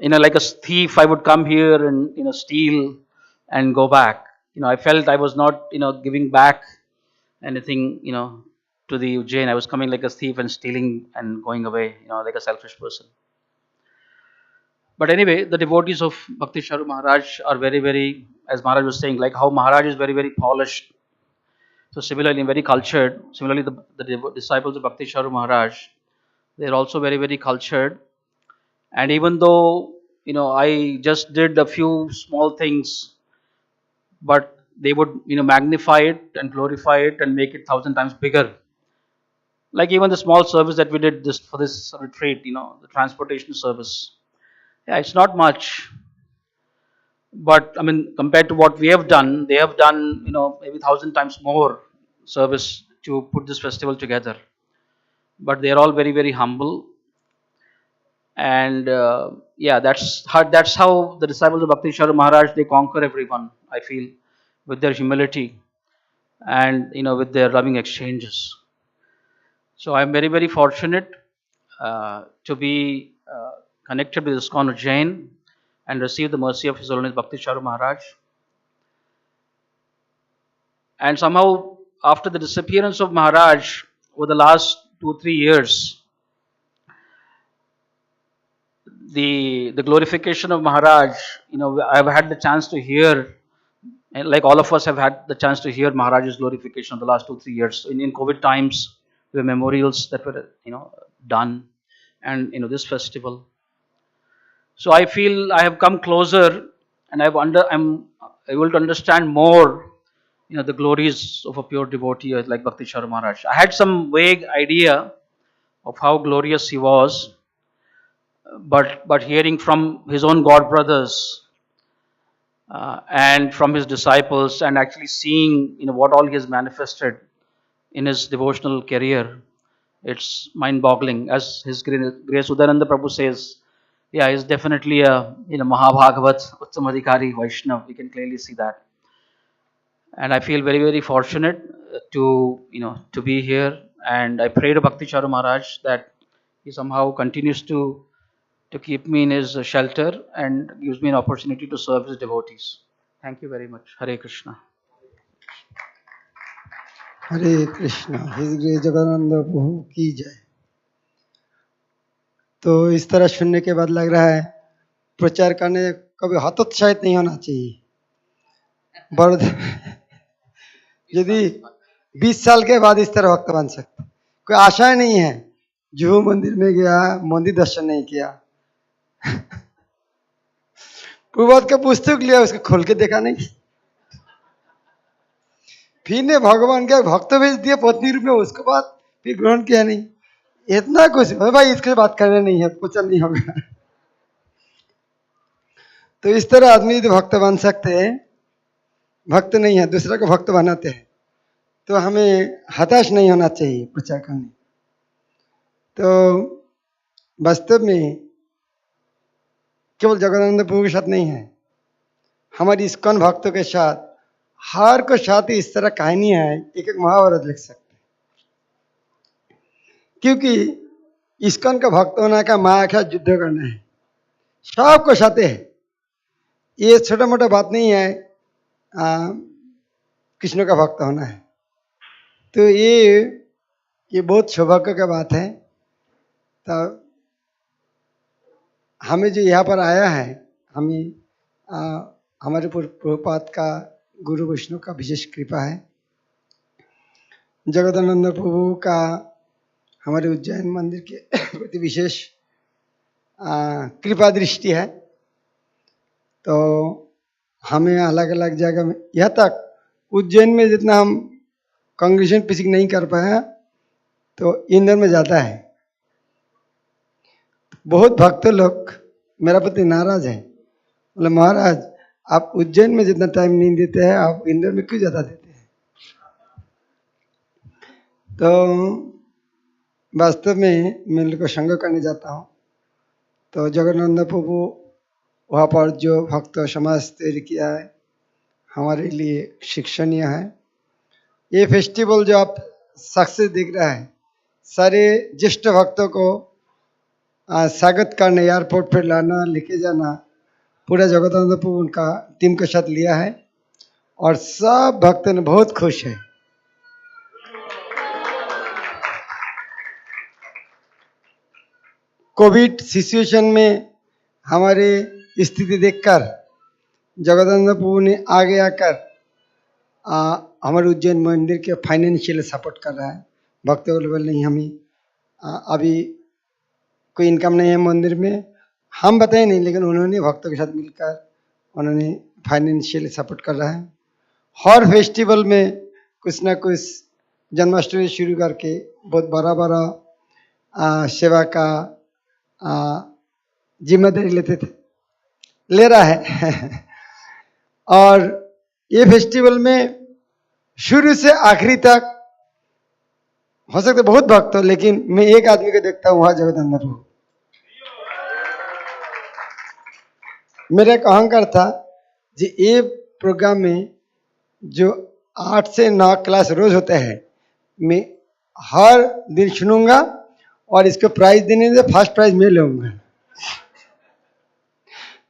like a thief, I would come here and, steal and go back. I felt I was not, giving back anything, to the Ujjain. I was coming like a thief and stealing and going away, like a selfish person. But anyway, the devotees of Bhakti Charu Maharaj are very, very, as Maharaj was saying, like how Maharaj is very, very polished. So similarly, very cultured. Similarly, the disciples of Bhakti Charu Maharaj, they are also very, very cultured. And even though, I just did a few small things, but they would, magnify it and glorify it and make it 1,000 times bigger. Like even the small service that we did for this retreat, the transportation service. Yeah, it's not much. But compared to what we have done, they have done, maybe 1,000 times more service to put this festival together. But they are all very, very humble. And that's how the disciples of Bhakti Charu Maharaj, they conquer everyone, I feel, with their humility and, with their loving exchanges. So I'm very, very fortunate to be connected with Iskcon Ujjain and receive the mercy of His Holiness Bhakti Charu Maharaj. And somehow, after the disappearance of Maharaj over the last 2-3 years, the glorification of Maharaj, I've had the chance to hear, like all of us have had the chance to hear Maharaj's glorification of the last 2-3 years. In COVID times, there were memorials that were, done, and this festival. So I feel I have come closer, and I'm able to understand more, the glories of a pure devotee like Bhakti Charu Maharaj. I had some vague idea of how glorious he was, but hearing from his own god brothers and from his disciples, and actually seeing, what all he has manifested in his devotional career, it's mind-boggling. As His Grace Udayananda Prabhu says, he's definitely a Mahabhagavat, Uttamadhikari, Vaishnav. We can clearly see that. And I feel very, very fortunate to be here. And I pray to Bhakti Charu Maharaj that he somehow continues to to keep me in his shelter and gives me an opportunity to serve his devotees. Thank you very much. Hare Krishna. Hare Krishna. His grace Jagdanand प्रभु की जय। तो इस तरह सुनने के बाद लग रहा है प्रचार करने कभी हतोत्साहित नहीं होना चाहिए। बड़े यदि 20 साल के बाद इस तरह भक्त बन सकते, कोई आशा नहीं है। जुहू मंदिर में गया, मंदिर दर्शन नहीं किया, प्रभुपाद का पुस्तक लिया, उसको खोल के देखा नहीं, फिर ने भगवान का भक्त भेज दिया पत्नी रूप में, उसके बाद फिर ग्रहण किया नहीं। इतना कुछ भाई, इसके बात करना नहीं है, प्रचार नहीं होगा। तो इस तरह आदमी यदि भक्त बन सकते हैं, भक्त नहीं है दूसरा को भक्त बनाते हैं, तो हमें हताश नहीं होना चाहिए प्रचार करने। तो वास्तव में केवल जगदानंद प्रभु के साथ नहीं है, हमारी इस्कॉन भक्तों के साथ हर को साथ ही इस तरह कहानी है, एक एक महाभारत लिख सकते हैं। क्योंकि इस्कॉन का भक्त होना का माया का युद्ध करना है, सबको साथ है। ये छोटा मोटा बात नहीं है कृष्ण का भक्त होना है। तो ये बहुत सौभाग्य का बात है। तो हमें जो यहाँ पर आया है, हमें हमारे प्रभुपाद का गुरु वैष्णव का विशेष कृपा है। जगदानंद प्रभु का हमारे उज्जैन मंदिर के प्रति विशेष कृपा दृष्टि है। तो हमें अलग अलग जगह में, यहाँ तक उज्जैन में जितना हम कांग्रेशन पिसिक नहीं कर पाया, तो इंदौर में जाता है। बहुत भक्त लोग मेरा प्रति नाराज है, बोले महाराज आप उज्जैन में जितना टाइम नहीं देते हैं, आप इंदौर में क्यों ज़्यादा देते हैं। तो वास्तव में मैं लोग को संग करने जाता हूँ, तो जगन्नाथ प्रभु वहाँ पर जो भक्त समाज तैयार किया है, हमारे लिए शिक्षणीय है। ये फेस्टिवल जो आप सक्सेस दिख रहा है, सारे ज्येष्ठ भक्तों को स्वागत करने, एयरपोर्ट पर लाना, लेके जाना, पूरा जगदानंद प्रभु उनका टीम के साथ लिया है, और सब भक्त ने बहुत खुश है। कोविड सिचुएशन में हमारे स्थिति देखकर जगदानंद प्रभु ने आगे आकर हमारे उज्जैन मंदिर के फाइनेंशियल सपोर्ट कर रहा है। भक्त बोले नहीं, हमें अभी कोई इनकम नहीं है मंदिर में, हम बताए नहीं, लेकिन उन्होंने भक्तों के साथ मिलकर उन्होंने फाइनेंशियल सपोर्ट कर रहा है। हर फेस्टिवल में कुछ ना कुछ, जन्माष्टमी शुरू करके बहुत बड़ा बड़ा सेवा का जिम्मेदारी ले रहा है। और ये फेस्टिवल में शुरू से आखिरी तक हो सकते बहुत भक्त हो, लेकिन मैं एक आदमी को देखता हूँ, वहाँ जगदानंद प्रभु। मेरा एक अहंकार था जी, ये प्रोग्राम में जो 8 से 9 क्लास रोज होता है, मैं हर दिन सुनूंगा और इसको प्राइज देने से फर्स्ट प्राइज मैं लूंगा।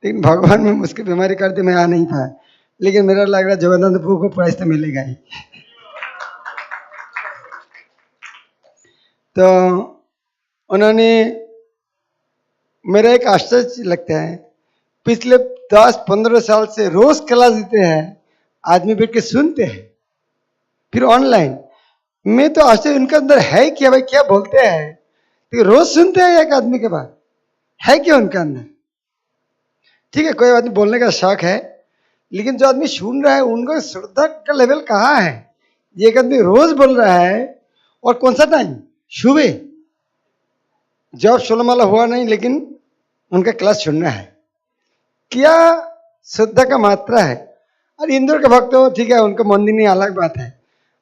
लेकिन भगवान में मुझको बीमारी करते मैं आ नहीं पाया, लेकिन मेरा लग रहा जगदानंद प्रभु को प्राइज तो मिलेगा ही। तो उन्होंने, मेरा एक आश्चर्य लगता है, पिछले 10-15 साल से रोज क्लास देते हैं, आदमी बैठ के सुनते हैं, फिर ऑनलाइन। मैं तो आश्चर्य, उनके अंदर है क्या भाई, क्या बोलते हैं, तो रोज सुनते हैं एक आदमी के बाद, है क्या उनके अंदर। ठीक है, कोई आदमी बोलने का शौक है, लेकिन जो आदमी सुन रहा है उनका श्रद्धा का लेवल कहाँ है। ये एक आदमी रोज बोल रहा है, और कौन सा टाइम, सुबह, जब सोलमाला हुआ नहीं, लेकिन उनका क्लास सुनना है, क्या श्रद्धा का मात्रा है। और इंदौर के भक्त हो, ठीक है, उनका मंदिर नहीं, अलग बात है।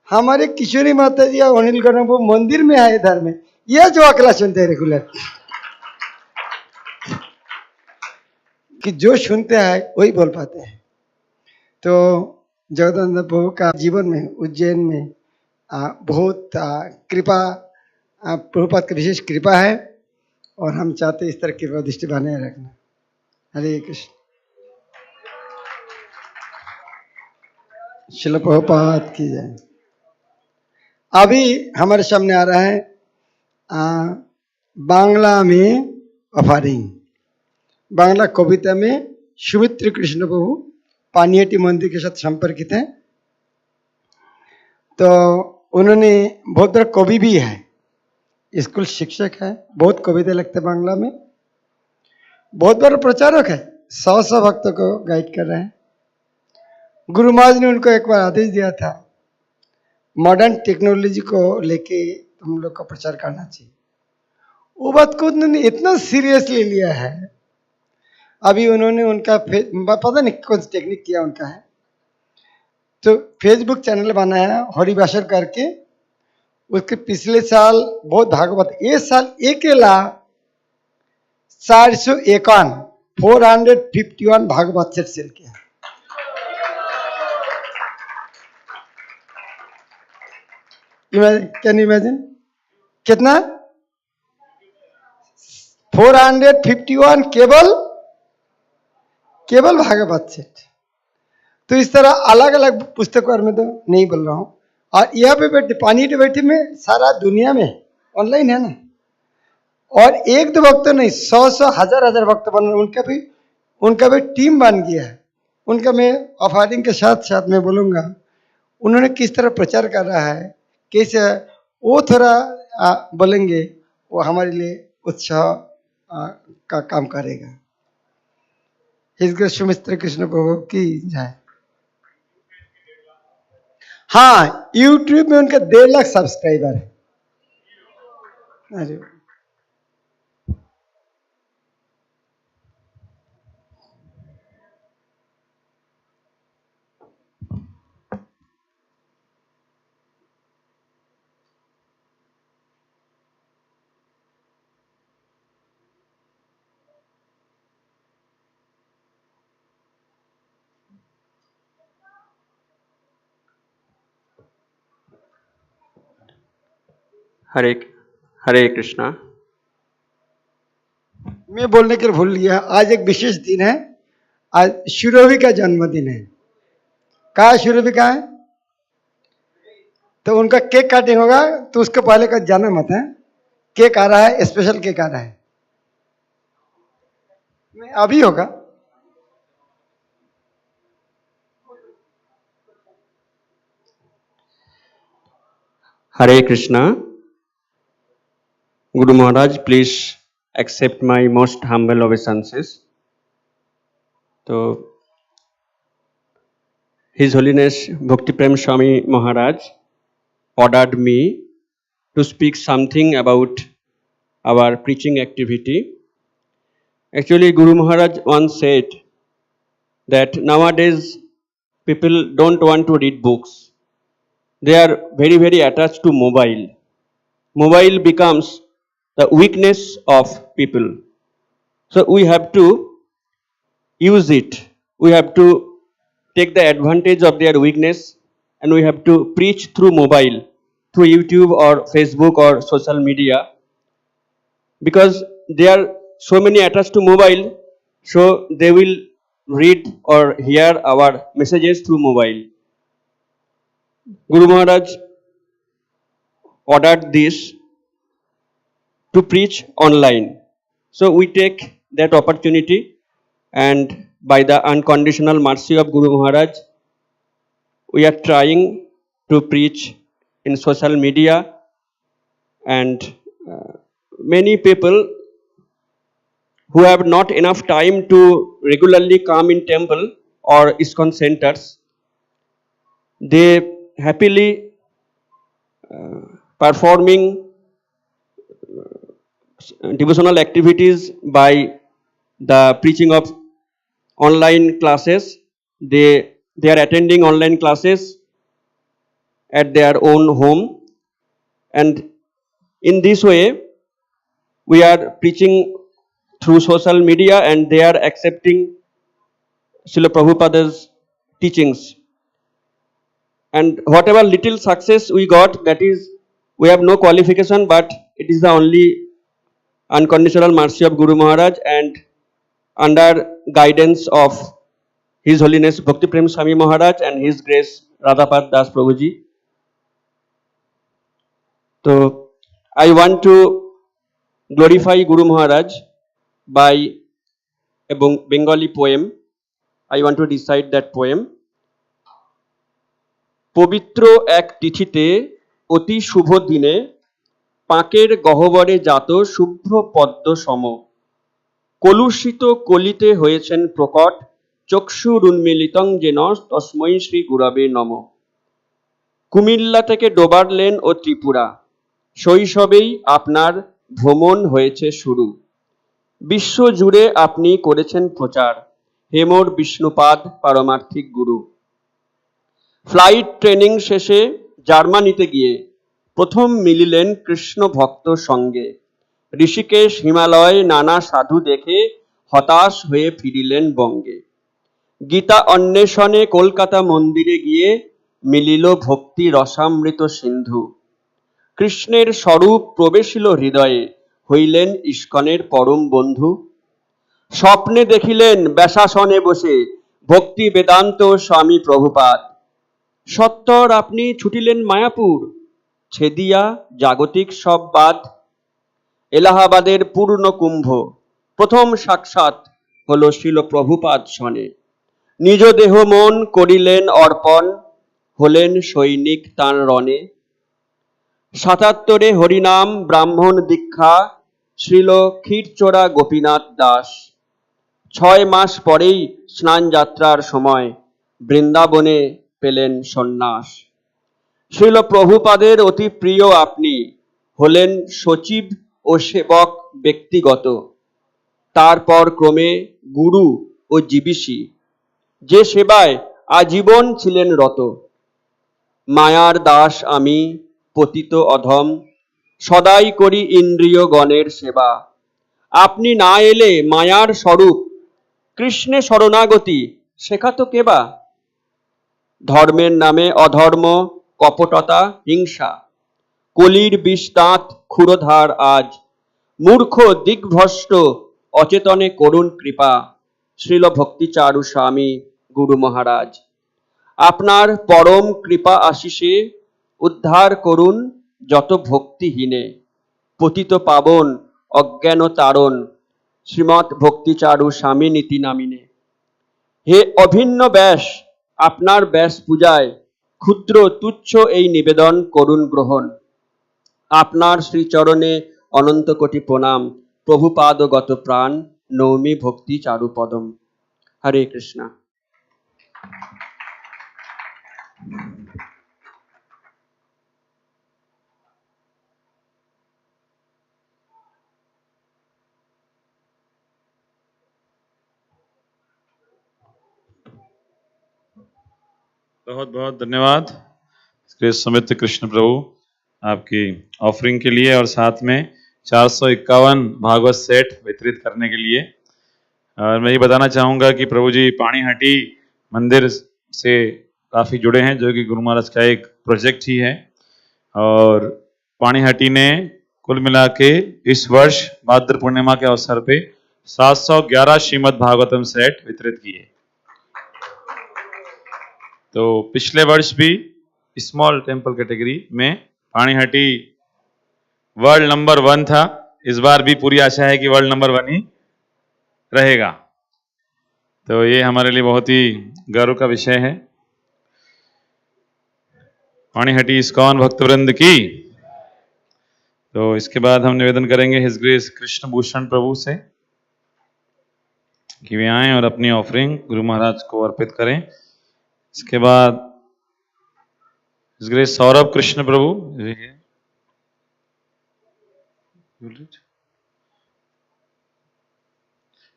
हमारे किशोरी माता जी और अनिल गौरव वो मंदिर में है, इधर में, यह जो क्लास सुनते हैं रेगुलर, कि जो सुनते हैं वही बोल पाते हैं। तो जगदानंद प्रभु का जीवन में, उज्जैन में बहुत कृपा, प्रभुपाद की विशेष कृपा है। और हम चाहते इस तरह कृपा दृष्टि बनाए रखना। हरे कृष्ण। श्रील प्रभुपाद की जय। अभी हमारे सामने आ रहा है बांग्ला में ऑफरिंग। बांग्ला कविता में सुमित्र कृष्ण प्रभु पानियाटी मंदिर के साथ संपर्कित हैं। तो उन्होंने बहुत बड़ा कवि भी है, स्कूल शिक्षक है, बहुत कविता लिखते हैं बांग्ला में, बहुत बड़ा प्रचारक है, 100 भक्तों को गाइड कर रहे हैं। गुरु महाराज ने उनको एक बार आदेश दिया था, मॉडर्न टेक्नोलॉजी को लेके हम लोग का प्रचार करना चाहिए। वो बात को उन्होंने इतना सीरियसली लिया है। अभी उन्होंने उनका पता नहीं कौन सी टेक्निक किया उनका है, तो फेसबुक चैनल बनाया हरिभाषण करके। उसके पिछले साल बहुत भागवत, ये साल अकेला 451 भागवत सेट सेल किया। कैन यू इमेजिन कितना? 451 केवल भागवत सेट। तो इस तरह अलग अलग पुस्तकों में तो नहीं बोल रहा हूं। और यहाँ पे बैठे पानी पे बैठे में सारा दुनिया में ऑनलाइन है ना, और एक दो भक्त नहीं, 100 हजार भक्त बन रहे। उनका भी टीम बन गया है। उनका मैं ऑफरिंग के साथ साथ मैं बोलूँगा उन्होंने किस तरह प्रचार कर रहा है, कैसे वो थोड़ा बोलेंगे, वो हमारे लिए उत्साह का काम करेगा। इसके सुमित्र कृष्ण प्रभु की जय। हाँ, यूट्यूब में उनका 1.5 लाख सब्सक्राइबर है। अरे हरे हरे कृष्णा। मैं बोलने के लिए भूल गया, आज एक विशेष दिन है। आज सुरभि का जन्मदिन है। कहा सुरभि का है, तो उनका केक काटिंग होगा, तो उसके पहले का जाना मत है। केक आ रहा है, स्पेशल केक आ रहा है, अभी होगा। हरे Krishna. Guru Maharaj, please accept my most humble obeisances. So, His Holiness Bhakti Charu Swami Maharaja ordered me to speak something about our preaching activity. Actually, Guru Maharaj once said that nowadays people don't want to read books. They are very, very attached to mobile. Mobile becomes the weakness of people. So we have to use it. We have to take the advantage of their weakness, and we have to preach through mobile, through YouTube or Facebook or social media, because they are so many attached to mobile, so they will read or hear our messages through mobile. Guru Maharaj ordered this to preach online. So we take that opportunity, and by the unconditional mercy of Guru Maharaj, we are trying to preach in social media, and many people who have not enough time to regularly come in temple or Iskcon centers, they happily performing devotional activities by the preaching of online classes. They are attending online classes at their own home, and in this way we are preaching through social media, and they are accepting Srila Prabhupada's teachings. And whatever little success we got, that is, we have no qualification, but it is the only unconditional mercy of Guru Maharaj and under guidance of His Holiness Bhakti Prem Swami Maharaj and His Grace Radhapad Das Prabhuji. So I want to glorify Guru Maharaj by a Bengali poem. I want to recite that poem. পবিত্র এক তিথিতে অতি শুভ দিনে পাকের গহ্বরে জাত শুভ্র পদ্ম সম কলুষিত কলিতে হয়েছেন প্রকট চক্ষুরুন্মিলিতং যেন তস্মৈ শ্রী গুরবে নম। কুমিল্লা থেকে ডোবারলেন ও ত্রিপুরা শৈশবেই আপনার ভ্রমণ হয়েছে শুরু। বিশ্ব জুড়ে আপনি করেছেন প্রচার হেমর বিষ্ণুপাদ পারমার্থিক গুরু। ফ্লাইট ট্রেনিং শেষে জার্মানিতে গিয়ে প্রথম মিলিলেন কৃষ্ণ ভক্ত সঙ্গে। ঋষিকেশ হিমালয় নানা সাধু দেখে হতাশ হয়ে ফিরিলেন বঙ্গে। গীতা অন্বেষণে কলকাতা মন্দিরে গিয়ে মিলিল ভক্তি রসামৃত সিন্ধু। কৃষ্ণের স্বরূপ প্রবেশিল হৃদয়ে হইলেন ইস্কনের পরম বন্ধু। স্বপ্নে দেখিলেন ব্যাসাসনে বসে ভক্তি বেদান্ত স্বামী প্রভুপাদ। সত্বর আপনি ছুটিলেন মায়াপুর ছেদিয়া জাগতিক সব বাদ। এলাহাবাদের পূর্ণ কুম্ভ প্রথম সাক্ষাৎ হল শিল প্রভুপাদ সনে। নিজ দেহ মন করিলেন অর্পণ হলেন সৈনিক তাঁর রণে। ৭৭ হরিনাম ব্রাহ্মণ দীক্ষা শ্রীল ক্ষীরচোরা গোপীনাথ দাস। ৬ মাস পরেই স্নান যাত্রার সময় বৃন্দাবনে পেলেন সন্ন্যাস। শ্রীল প্রভুপাদের অতি প্রিয় আপনি হলেন সচিব ও সেবক ব্যক্তিগত। তারপর ক্রমে গুরু ও জীবিষী যে সেবায় আজীবন ছিলেন রত। মায়ার দাস আমি পতিত অধম সদাই করি ইন্দ্রিয় গণের সেবা। আপনি না এলে মায়ার স্বরূপ কৃষ্ণে শরণাগতি শেখাতো কেবা। ধর্মের নামে অধর্ম কপটতা হিংসা কলির বিষ দাঁত ক্ষুরধার আজ। মূর্খ দিগ্ভ্রষ্ট অচেতনে করুণ কৃপা শ্রীল ভক্তি চারু স্বামী গুরু মহারাজ। আপনার পরম কৃপা আশিসে উদ্ধার করুন যত ভক্তিহীনে। পতিত পাবন অজ্ঞান তারণ শ্রীমৎ ভক্তি চারু স্বামী নীতি নামিনে। হে অভিন্ন ব্যাস আপনার ব্যাস পূজায় ক্ষুদ্র তুচ্ছ এই নিবেদন করুন গ্রহণ। আপনার শ্রীচরণে অনন্ত কোটি প্রণাম প্রভুপাদগত প্রাণ নৌমি ভক্তি চারু পদম। হরে কৃষ্ণা। बहुत बहुत धन्यवाद सुमित्र कृष्ण प्रभु आपकी ऑफरिंग के लिए और साथ में 451 भागवत सेट वितरित करने के लिए। और मैं ये बताना चाहूँगा कि प्रभु जी पानीहाटी मंदिर से काफ़ी जुड़े हैं जो कि गुरु महाराज का एक प्रोजेक्ट ही है। और पानीहाटी ने कुल मिला के इस वर्ष भाद्र पूर्णिमा के अवसर पे 711 श्रीमद् भागवतम सेट वितरित किए। तो पिछले वर्ष भी स्मॉल टेम्पल कैटेगरी में पानीहाटी वर्ल्ड नंबर 1 था। इस बार भी पूरी आशा है कि वर्ल्ड नंबर 1 ही रहेगा। तो ये हमारे लिए बहुत ही गर्व का विषय है। पानीहाटी इस्कॉन भक्तवृंद की। तो इसके बाद हम निवेदन करेंगे हिज ग्रेस कृष्ण भूषण प्रभु से कि वे आएं और अपनी ऑफरिंग गुरु महाराज को अर्पित करें। इसके बाद हिज ग्रेस सौरभ कृष्ण प्रभु,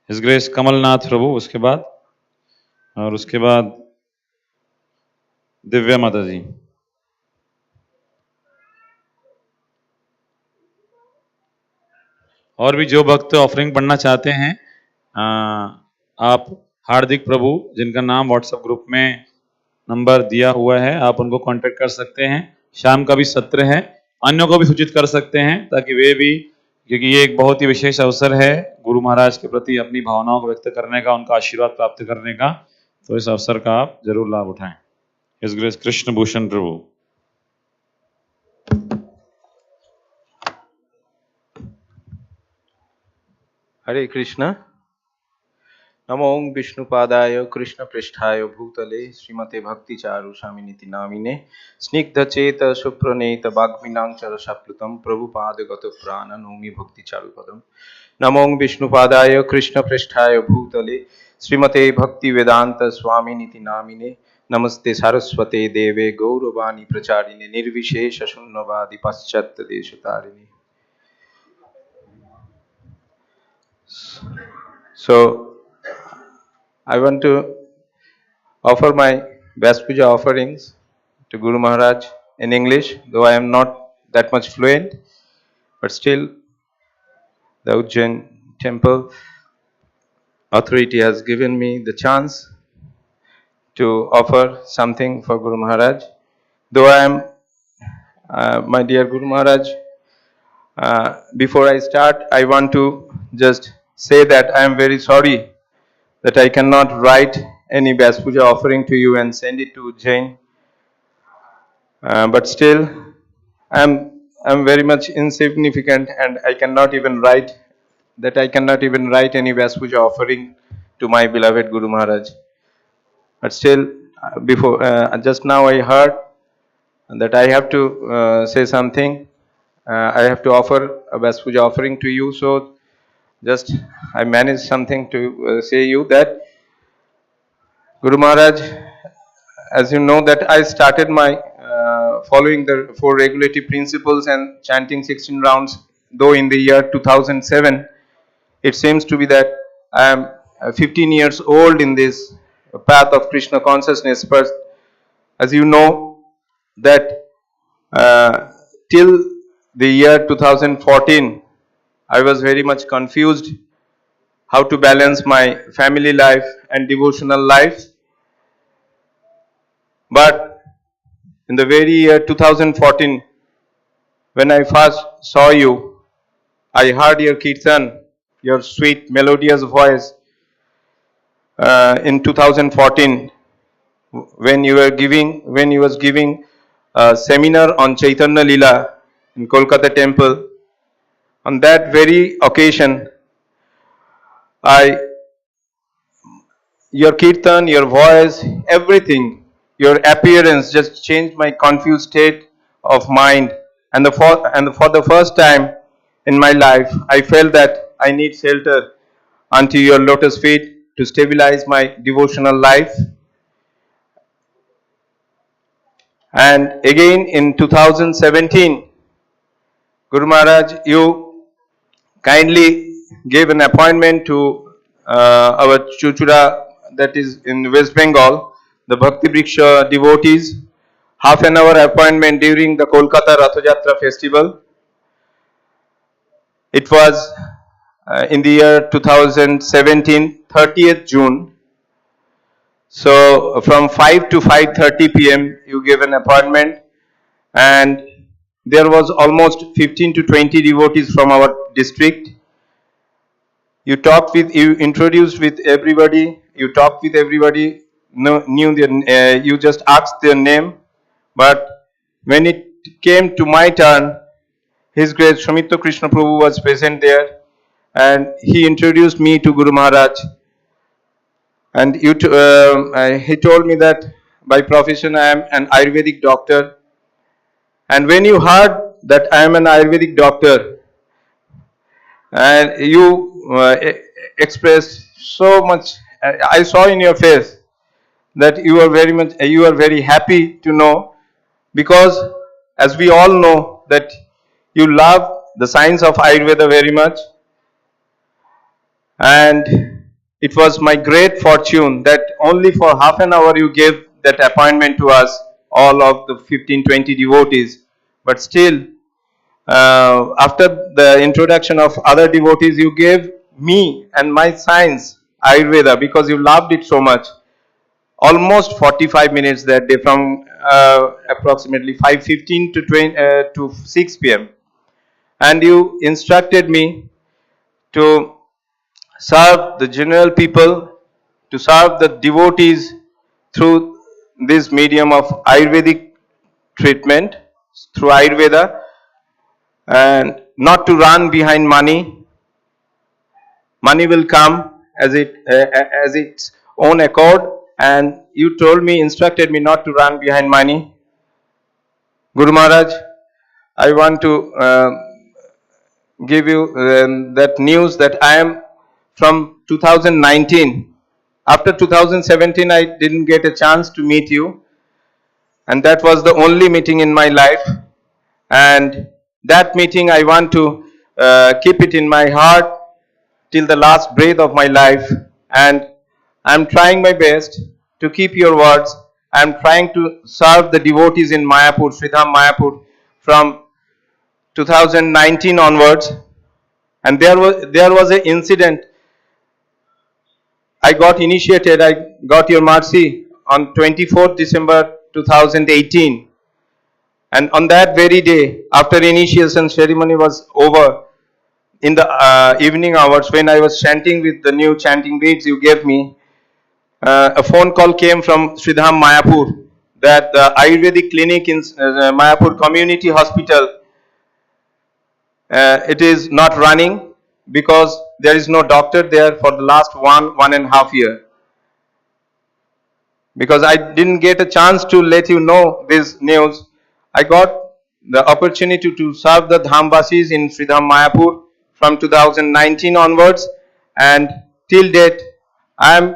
हिज ग्रेस कमलनाथ प्रभु उसके बाद, और उसके बाद दिव्या माता जी। और भी जो भक्त ऑफरिंग पढ़ना चाहते हैं आप हार्दिक प्रभु जिनका नाम व्हाट्सएप ग्रुप में नंबर दिया हुआ है आप उनको कांटेक्ट कर सकते हैं। शाम का भी सत्र है, अन्यों को भी सूचित कर सकते हैं ताकि वे भी क्योंकि ये एक बहुत ही विशेष अवसर है गुरु महाराज के प्रति अपनी भावनाओं को व्यक्त करने का, उनका आशीर्वाद प्राप्त करने का। तो इस अवसर का आप जरूर लाभ उठाएं। हिज ग्रेस कृष्ण भूषण प्रभु। हरे कृष्ण। नमो विष्णुपादाय कृष्ण पृष्ठाय भूतले श्रीमते भक्ति चारु स्वामी नीति नामिने स्निग्ध चेत सुप्रणेत वाग्मीनांचर सप्लुतम प्रभुपाद गत प्राण नौमि भक्ति चारु पदम। नमो विष्णुपादाय कृष्ण पृष्ठाय भूतले श्रीमते भक्ति वेदांत स्वामी नीति नामिने नमस्ते सारस्वते देवे गौरवाणी प्रचारिणे निर्विशेष शून्यवादी पाश्चात्य देशतारिणे। So I want to offer my Vyas Puja offerings to Guru Maharaj in English, though I am not that much fluent, but still the Ujjain temple authority has given me the chance to offer something for Guru Maharaj. Though I am, my dear Guru Maharaj, before I start, I want to just say that I am very sorry that I cannot write any Vyas Puja offering to you and send it to Ujjain. But still, I'm very much insignificant, and I cannot even write any Vyas Puja offering to my beloved Guru Maharaj. But still, before just now I heard that I have to say something. I have to offer a Vyas Puja offering to you. So just I managed something to say you that Guru Maharaj, as you know that I started my following the 4 regulative principles and chanting 16 rounds, though in the year 2007, it seems to be that I am 15 years old in this path of Krishna consciousness. But as you know that till the year 2014, I was very much confused how to balance my family life and devotional life. But in the very year 2014, when I first saw you, I heard your Kirtan, your sweet melodious voice in 2014 when you was giving a seminar on Chaitanya Leela in Kolkata temple. On that very occasion, your Kirtan, your voice, everything, your appearance just changed my confused state of mind. And for the first time in my life, I felt that I need shelter unto your lotus feet to stabilize my devotional life. And again in 2017, Guru Maharaj, you kindly gave an appointment to our Chuchura, that is in West Bengal, the Bhakti Vriksha devotees, half an hour appointment during the Kolkata Rathayatra festival. It was in the year 2017, 30th June. So from 5 to 5:30 p.m. you gave an appointment, and there was almost 15 to 20 devotees from our district. You introduced with everybody, you talked with everybody, you just asked their name. But when it came to my turn, His Grace Shamitto Krishna Prabhu was present there, and he introduced me to Guru Maharaj. And he told me that by profession I am an Ayurvedic doctor. And when you heard that I am an Ayurvedic doctor, and you expressed so much, I saw in your face that you are very happy to know, because as we all know that you love the science of Ayurveda very much. And it was my great fortune that only for half an hour you gave that appointment to us, all of the 15-20 devotees. But still, after the introduction of other devotees, you gave me and my science, Ayurveda, because you loved it so much, almost 45 minutes that day, from approximately 5:15 to 6 p.m. and you instructed me to serve the general people, to serve the devotees through this medium of Ayurvedic treatment, through Ayurveda, and not to run behind money. Money will come as its own accord, and you told me, instructed me not to run behind money. Guru Maharaj, I want to give you that news that I am from 2019. After 2017, I didn't get a chance to meet you, and that was the only meeting in my life. And that meeting, I want to keep it in my heart till the last breath of my life. And I'm trying my best to keep your words. I'm trying to serve the devotees in Mayapur, Sridham Mayapur, from 2019 onwards. And there was an incident. I got initiated, I got your mercy on 24th December 2018. And on that very day, after initiation ceremony was over, in the evening hours, when I was chanting with the new chanting beads you gave me, a phone call came from Sridham Mayapur that the Ayurvedic clinic in Mayapur Community Hospital, it is not running because there is no doctor there for the last 1.5 year. Because I didn't get a chance to let you know this news, I got the opportunity to serve the Dhamvasis in Sridham Mayapur from 2019 onwards, and till date I am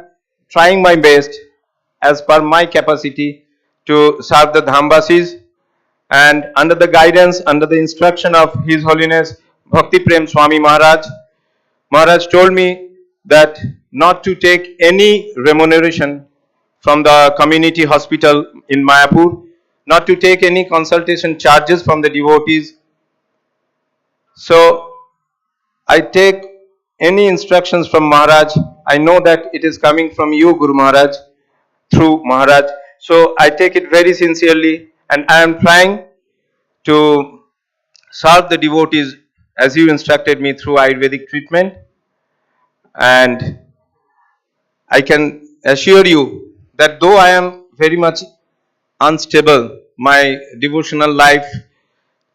trying my best as per my capacity to serve the Dhamvasis, and under the guidance, under the instruction of His Holiness Bhakti Charu Swami Maharaj. Maharaj told me that not to take any remuneration from the community hospital in Mayapur, not to take any consultation charges from the devotees. So I take any instructions from Maharaj. I know that it is coming from you, Guru Maharaj, through Maharaj. So I take it very sincerely, and I am trying to serve the devotees as you instructed me through Ayurvedic treatment. And I can assure you that though I am very much unstable, my devotional life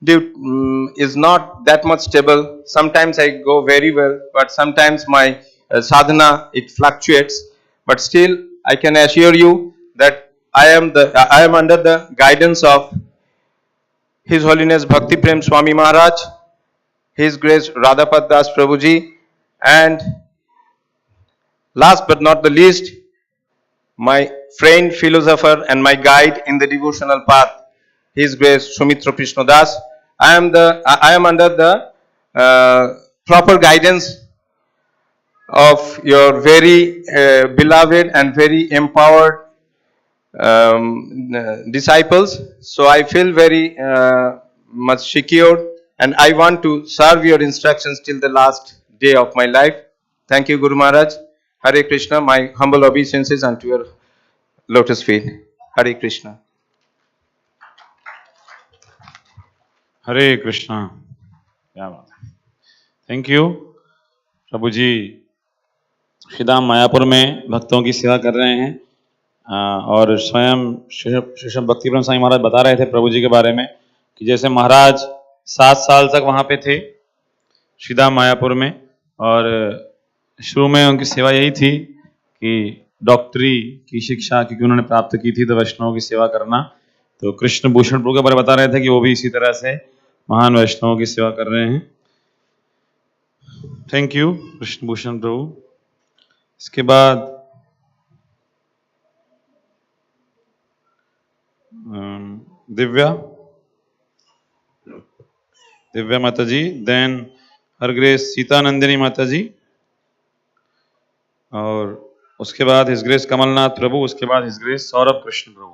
is not that much stable. Sometimes I go very well, but sometimes my sadhana, it fluctuates. But still, I can assure you that I am under the guidance of His Holiness Bhakti Prem Swami Maharaj, His Grace Radhapad Das Prabhuji, and last but not the least, my friend, philosopher, and my guide in the devotional path, His Grace Sumitra Krishna Das. I am under the proper guidance of your very beloved and very empowered disciples. So I feel very much secure, and I want to serve your instructions till the last day of my life. Thank you, Guru Maharaj. Hare Krishna, my humble obeisances unto your lotus feet. Hare Krishna. हरे कृष्णा। क्या बात है, thank you. प्रभु जी श्रीधाम मायापुर में भक्तों की सेवा कर रहे हैं, और स्वयं श्री भक्ति प्रभु स्वामी महाराज बता रहे थे प्रभु जी के बारे में कि जैसे महाराज 7 साल तक वहाँ पे थे श्रीधाम मायापुर में, और शुरू में उनकी सेवा यही थी कि डॉक्टरी की शिक्षा क्योंकि उन्होंने प्राप्त की थी, तो वैष्णवों की सेवा करना। तो कृष्ण भूषण प्रभु के बारे में बता रहे थे कि वो भी इसी तरह से महान वैष्णवों की सेवा कर रहे हैं। थैंक यू कृष्ण भूषण प्रभु। इसके बाद दिव्या माता जी, देन हर ग्रेस सीता नंदिनी माता जी, और उसके बाद हिज ग्रेस कमलनाथ प्रभु, उसके बाद हिज ग्रेस सौरभ कृष्ण प्रभु।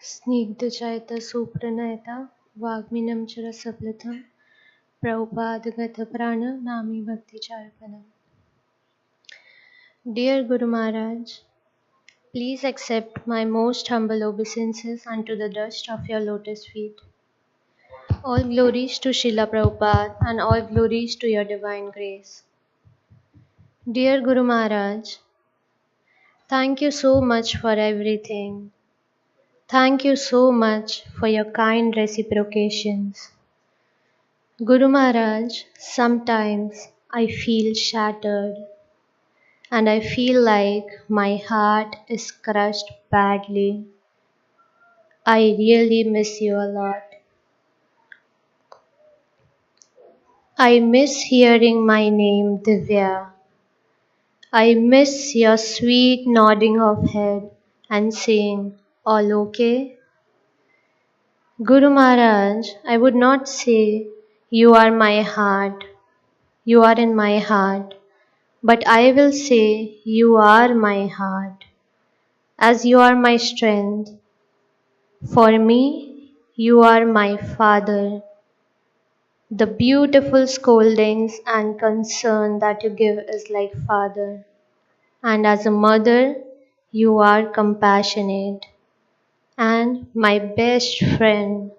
स्निग्धचैत सुप्रणयता वाग्मिनं च रसवृतं Prabhupada Nami Bhakti Charu. Dear Guru Maharaj, please accept my most humble obeisances unto the dust of your lotus feet. All glories to Srila Prabhupada and all glories to your divine grace. Dear Guru Maharaj, thank you so much for everything. Thank you so much for your kind reciprocations. Guru Maharaj, sometimes I feel shattered and I feel like my heart is crushed badly. I really miss you a lot. I miss hearing my name Divya. I miss your sweet nodding of head and saying, all okay? Guru Maharaj, I would not say you are my heart, you are in my heart, but I will say you are my heart, as you are my strength. For me, you are my father. The beautiful scoldings and concern that you give is like father. And as a mother, you are compassionate. And my best friend,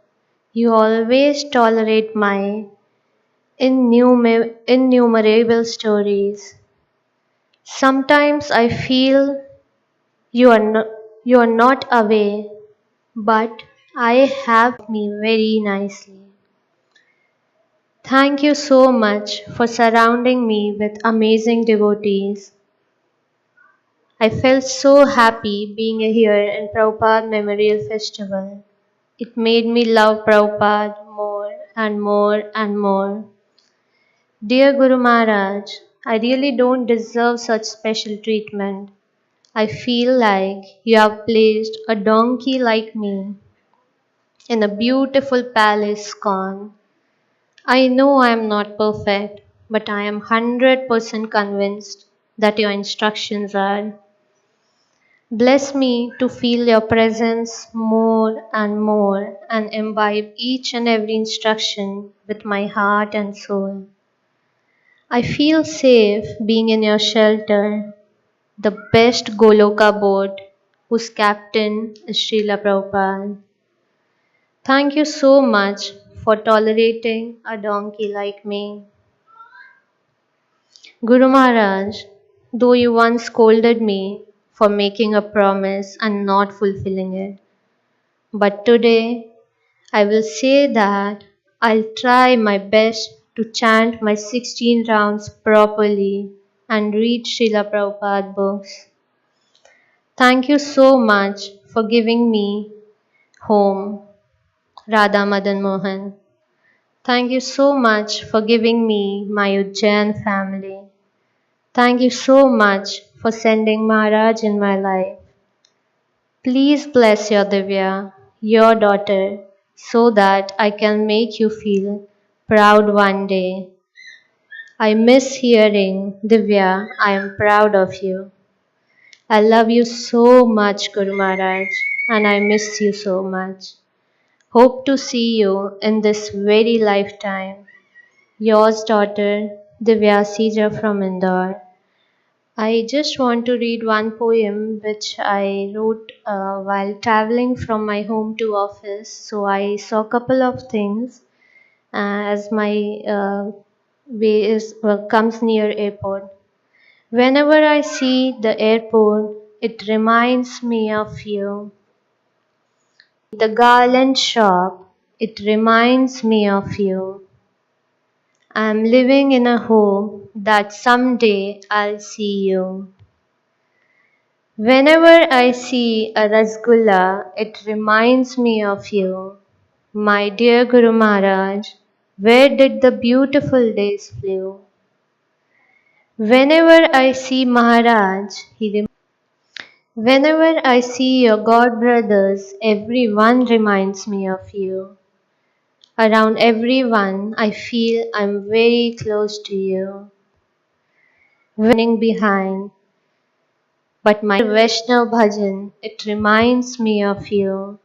you always tolerate my innumerable stories. Sometimes I feel you are not away, but I have me very nicely. Thank you so much for surrounding me with amazing devotees. I felt so happy being here in Prabhupada Memorial Festival. It made me love Prabhupada more and more and more. Dear Guru Maharaj, I really don't deserve such special treatment. I feel like you have placed a donkey like me in a beautiful palace Iskcon. I know I am not perfect, but I am 100% convinced that your instructions are. Bless me to feel your presence more and imbibe each and every instruction with my heart and soul. I feel safe being in your shelter, the best Goloka boat whose captain is Srila Prabhupada. Thank you so much for tolerating a donkey like me. Guru Maharaj, though you once scolded me for making a promise and not fulfilling it, but today I will say that I'll try my best to chant my 16 rounds properly and read Srila Prabhupada books. Thank you so much for giving me home, Radha Madan Mohan. Thank you so much for giving me my Ujjain family. Thank you so much for sending Maharaj in my life. Please bless your Divya, your daughter, so that I can make you feel proud one day. I miss hearing, Divya, I am proud of you. I love you so much, Guru Maharaj, and I miss you so much. Hope to see you in this very lifetime. Yours daughter, Divya Sija from Indore. I just want to read one poem which I wrote while traveling from my home to office. So I saw a couple of things as my way comes near airport. Whenever I see the airport, it reminds me of you. The garland shop, it reminds me of you. I'm living in a hope that someday I'll see you. Whenever I see a rasgulla, it reminds me of you. My dear Guru Maharaj, where did the beautiful days flew? Whenever I see Maharaj, whenever I see your God brothers, everyone reminds me of you. Around everyone, I feel I'm very close to you. Running behind, but my Vaishnav bhajan, it reminds me of you.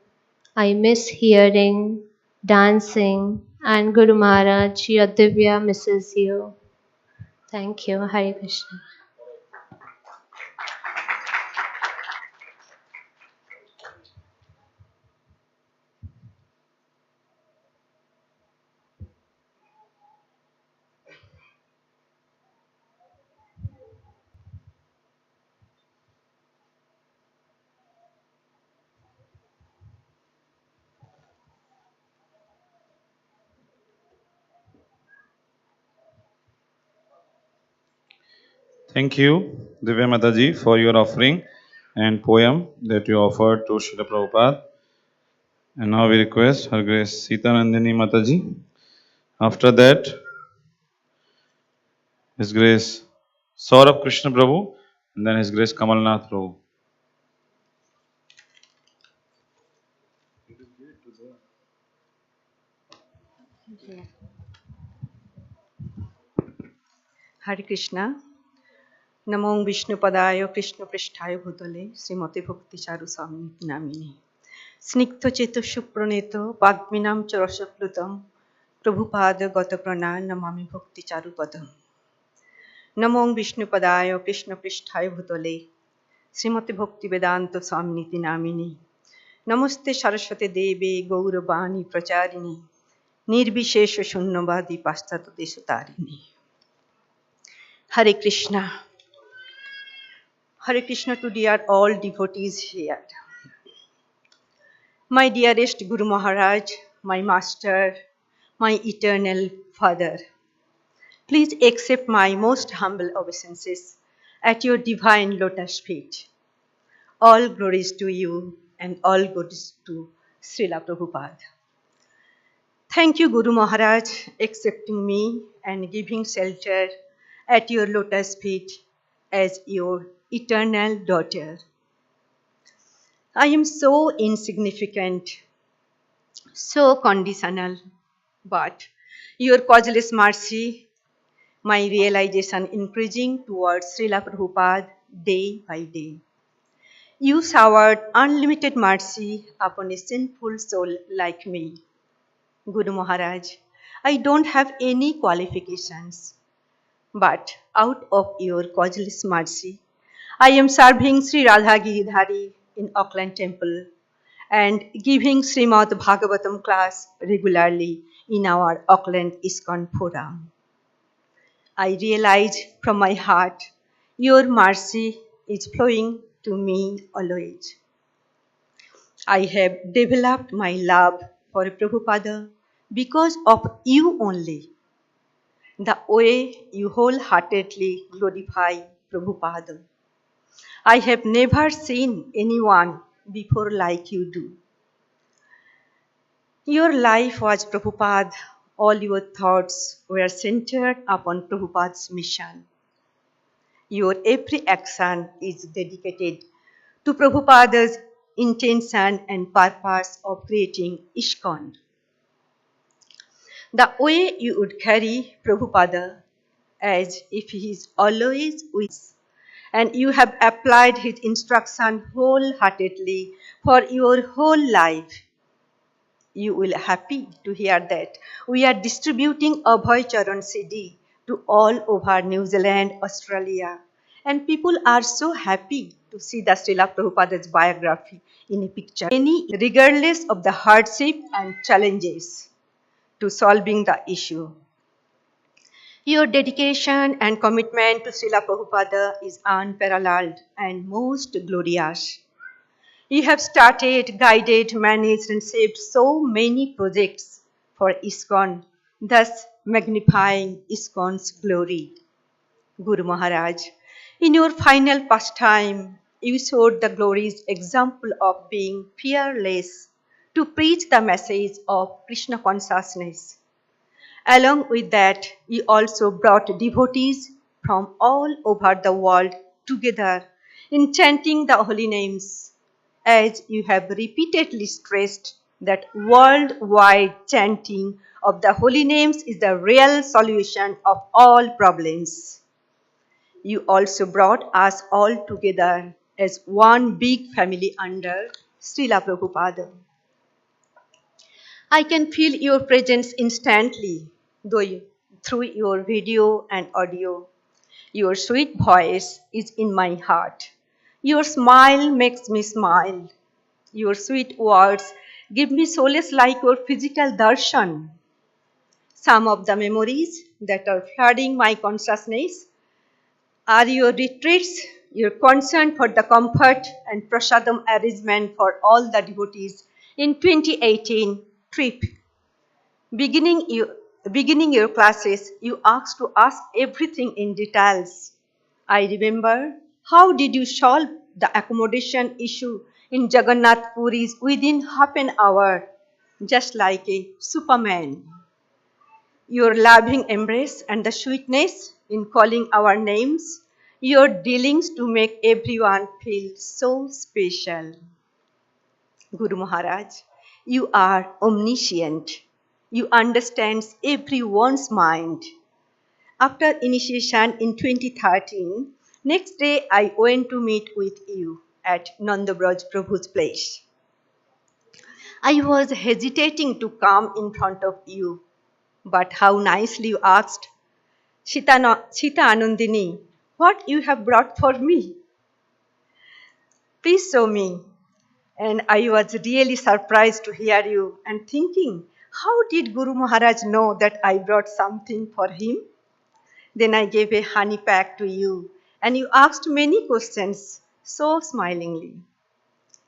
I miss hearing, dancing, and Guru Maharaj, your Divya misses you. Thank you. Hare Krishna. Thank you, Divya Mataji, for your offering and poem that you offered to Srila Prabhupada. And now we request Her Grace Sita Nandini Mataji. After that, His Grace Saurabh Krishna Prabhu, and then His Grace Kamalnath Prabhu. हरे कृष्णा नमो विष्णुपदाय कृष्ण पृष्ठाय भूतले श्रीमते भक्ति चारु स्वामी नामिने स्निग्ध चेत सुप्रणेत वाग्मीनां च रसप्लुतं प्रभुपाद गत प्रणा नमामि भक्ति चारु पदम नमो विष्णुपदाय कृष्ण पृष्ठाय भूतले श्रीमते भक्ति वेदांत स्वामी नामिने नमस्ते सरस्वती देवे गौरवाणी प्रचारिणे निर्विशेष शून्यवादी पाश्चात्य देशतारिणे Hare Krishna. Hare Krishna to dear all devotees here. My dearest Guru Maharaj, my master, my eternal father, please accept my most humble obeisances at your divine lotus feet. All glories to you and all glories to Srila Prabhupada. Thank you, Guru Maharaj, accepting me and giving shelter at your lotus feet as your eternal daughter. I am so insignificant, so conditional, but your causeless mercy, my realization increasing towards Srila Prabhupada day by day. You showered unlimited mercy upon a sinful soul like me. Guru Maharaj, I don't have any qualifications, but out of your causeless mercy, I am serving Sri Radha Giridhari in Auckland Temple and giving Srimad Bhagavatam class regularly in our Auckland Iskcon forum. I realize from my heart your mercy is flowing to me always. I have developed my love for Prabhupada because of you only. The way you wholeheartedly glorify Prabhupada. I have never seen anyone before like you do. Your life was Prabhupada. All your thoughts were centered upon Prabhupada's mission. Your every action is dedicated to Prabhupada's intention and purpose of creating Iskcon. The way you would carry Prabhupada as if he is always with us, and you have applied his instruction wholeheartedly for your whole life. You will be happy to hear that we are distributing Abhay Charan CD to all over New Zealand, Australia. And people are so happy to see the Srila Prabhupada's biography in a picture. Regardless of the hardship and challenges to solving the issue. Your dedication and commitment to Srila Prabhupada is unparalleled and most glorious. You have started, guided, managed, and saved so many projects for Iskcon, thus magnifying Iskcon's glory. Guru Maharaj, in your final pastime, you showed the glorious example of being fearless to preach the message of Krishna consciousness. Along with that, you also brought devotees from all over the world together in chanting the holy names, as you have repeatedly stressed that worldwide chanting of the holy names is the real solution of all problems. You also brought us all together as one big family under Srila Prabhupada. I can feel your presence instantly, through your video and audio. Your sweet voice is in my heart. Your smile makes me smile. Your sweet words give me solace like your physical darshan. Some of the memories that are flooding my consciousness are your retreats, your concern for the comfort and prasadam arrangement for all the devotees in 2018 trip. Beginning your classes, you asked to ask everything in details. I remember how did you solve the accommodation issue in Jagannath Puris within half an hour, just like a superman. Your loving embrace and the sweetness in calling our names, your dealings to make everyone feel so special. Guru Maharaj, you are omniscient. You understand everyone's mind. After initiation in 2013, next day I went to meet with you at Nandabraj Prabhu's place. I was hesitating to come in front of you, but how nicely you asked, Sita Anandini, what you have brought for me? Please show me. And I was really surprised to hear you and thinking, how did Guru Maharaj know that I brought something for him? Then I gave a honey pack to you and you asked many questions so smilingly.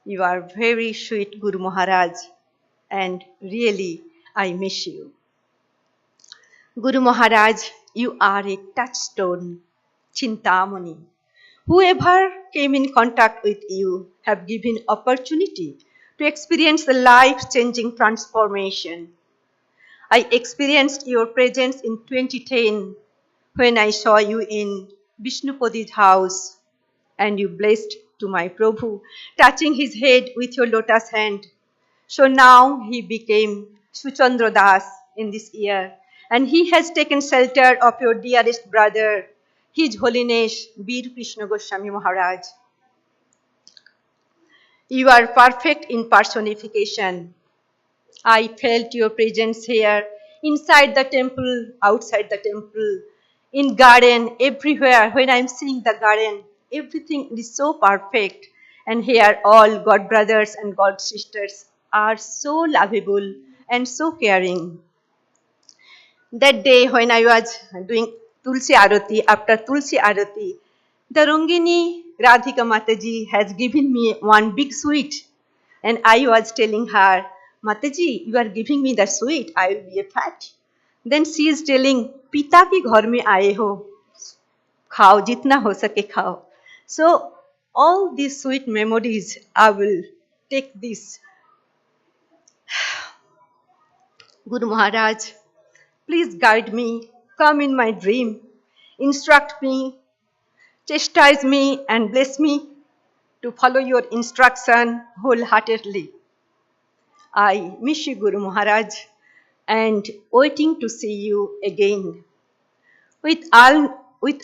You are very sweet, Guru Maharaj, and really I miss you. Guru Maharaj, you are a touchstone, Chintamani. Whoever came in contact with you have given opportunity to experience the life-changing transformation. I experienced your presence in 2010 when I saw you in Vishnupadi's house and you blessed to my Prabhu, touching his head with your lotus hand. So now he became Suchandra Das in this year and he has taken shelter of your dearest brother, His Holiness Bir Krishna Goswami Maharaj. You are perfect in personification. I felt your presence here, inside the temple, outside the temple, in garden, everywhere. When I'm seeing the garden, everything is so perfect. And here all God brothers and God sisters are so lovable and so caring. That day when I was doing Tulsi Aarti, after Tulsi Aarti, the Rangini Radhika Mataji has given me one big sweet. And I was telling her, Mataji, you are giving me the sweet, I will be a fat. Then she is telling, Pita ki ghar mein aaye ho, khao, jitna ho sake khao. So all these sweet memories, I will take this. Guru Maharaj, please guide me, come in my dream, instruct me, chastise me and bless me to follow your instruction wholeheartedly. I miss you, Guru Maharaj, and waiting to see you again. With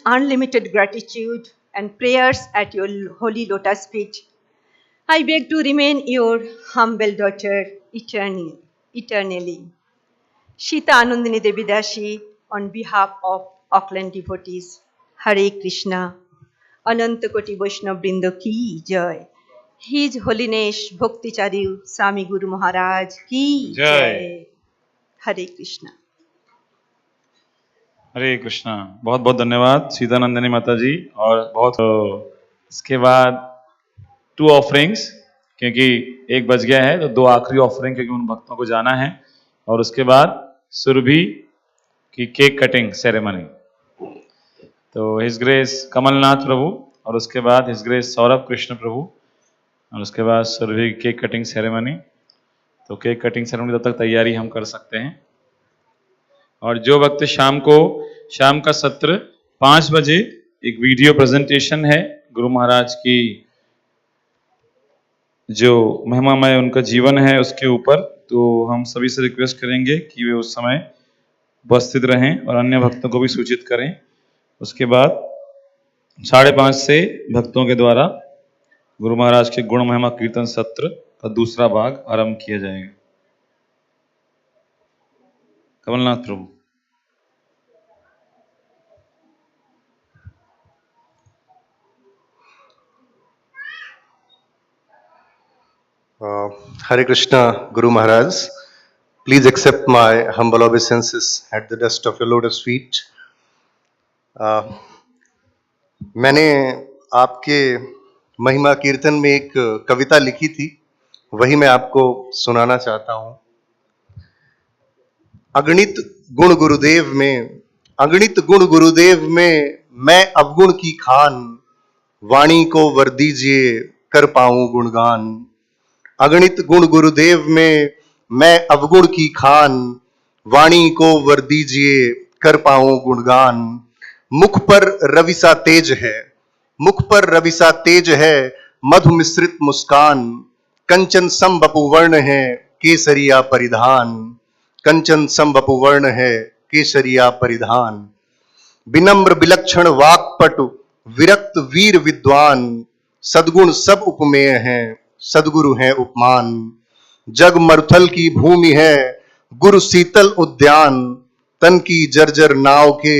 unlimited gratitude and prayers at your holy lotus feet, I beg to remain your humble daughter eternally. Sita Anandini Devi Dashi, on behalf of Auckland devotees, Hare Krishna, Ananta Koti Vaishnava Brinda ki Jai. His Holiness Bhakti Charu Swami Guru Maharaj ki Jai. Hare Krishna. हरे कृष्णा। बहुत बहुत धन्यवाद सीतानंदिनी माता जी। और बहुत इसके बाद 2 offerings, क्योंकि 1 बज गया है तो 2 आखिरी ऑफरिंग क्योंकि उन भक्तों को जाना है। और उसके बाद सुरभि की केक कटिंग सेरेमनी। तो हिज ग्रेस कमलनाथ प्रभु और उसके बाद हिज ग्रेस सौरभ कृष्ण प्रभु और उसके बाद सुरभि की केक कटिंग सेरेमनी। तो केक कटिंग सेरेमनी तब तक तैयारी हम कर सकते हैं। और जो वक्त शाम का सत्र 5 बजे एक वीडियो प्रेजेंटेशन है गुरु महाराज की जो महिमामय उनका जीवन है उसके ऊपर। तो हम सभी से रिक्वेस्ट करेंगे कि वे उस समय उपस्थित रहें और अन्य भक्तों को भी सूचित करें। उसके बाद 5:30 से भक्तों के द्वारा गुरु महाराज के गुण महिमा कीर्तन सत्र का दूसरा भाग आरंभ किया जाएगा। कमलनाथ प्रभु। Hare Krishna, Guru Maharaj. Please accept my humble obeisances at the dust of your lotus feet. मैंने आपके महिमा कीर्तन में एक कविता लिखी थी, वही मैं आपको सुनाना चाहता हूँ। अगणित गुण गुरुदेव में, अगणित गुण गुरुदेव में मैं अवगुण की खान, वाणी को वर दीजिए कर पाऊं गुणगान। अगणित गुण गुरुदेव में मैं अवगुण की खान, वाणी को वर दीजिए कर पाऊं गुणगान। मुख पर रवि सा तेज है, मुख पर रवि सा तेज है, मधु मिश्रित मुस्कान। कंचन सम वपुवर्ण है केसरिया परिधान, कंचन सम वपुवर्ण है केसरिया परिधान। विनम्र विलक्षण वाक्पटु विरक्त वीर विद्वान, सद्गुण सब उपमेय हैं सद्गुरु हैं उपमान। जग मरुथल की भूमि है गुरु शीतल उद्यान, तन की जर्जर नाव के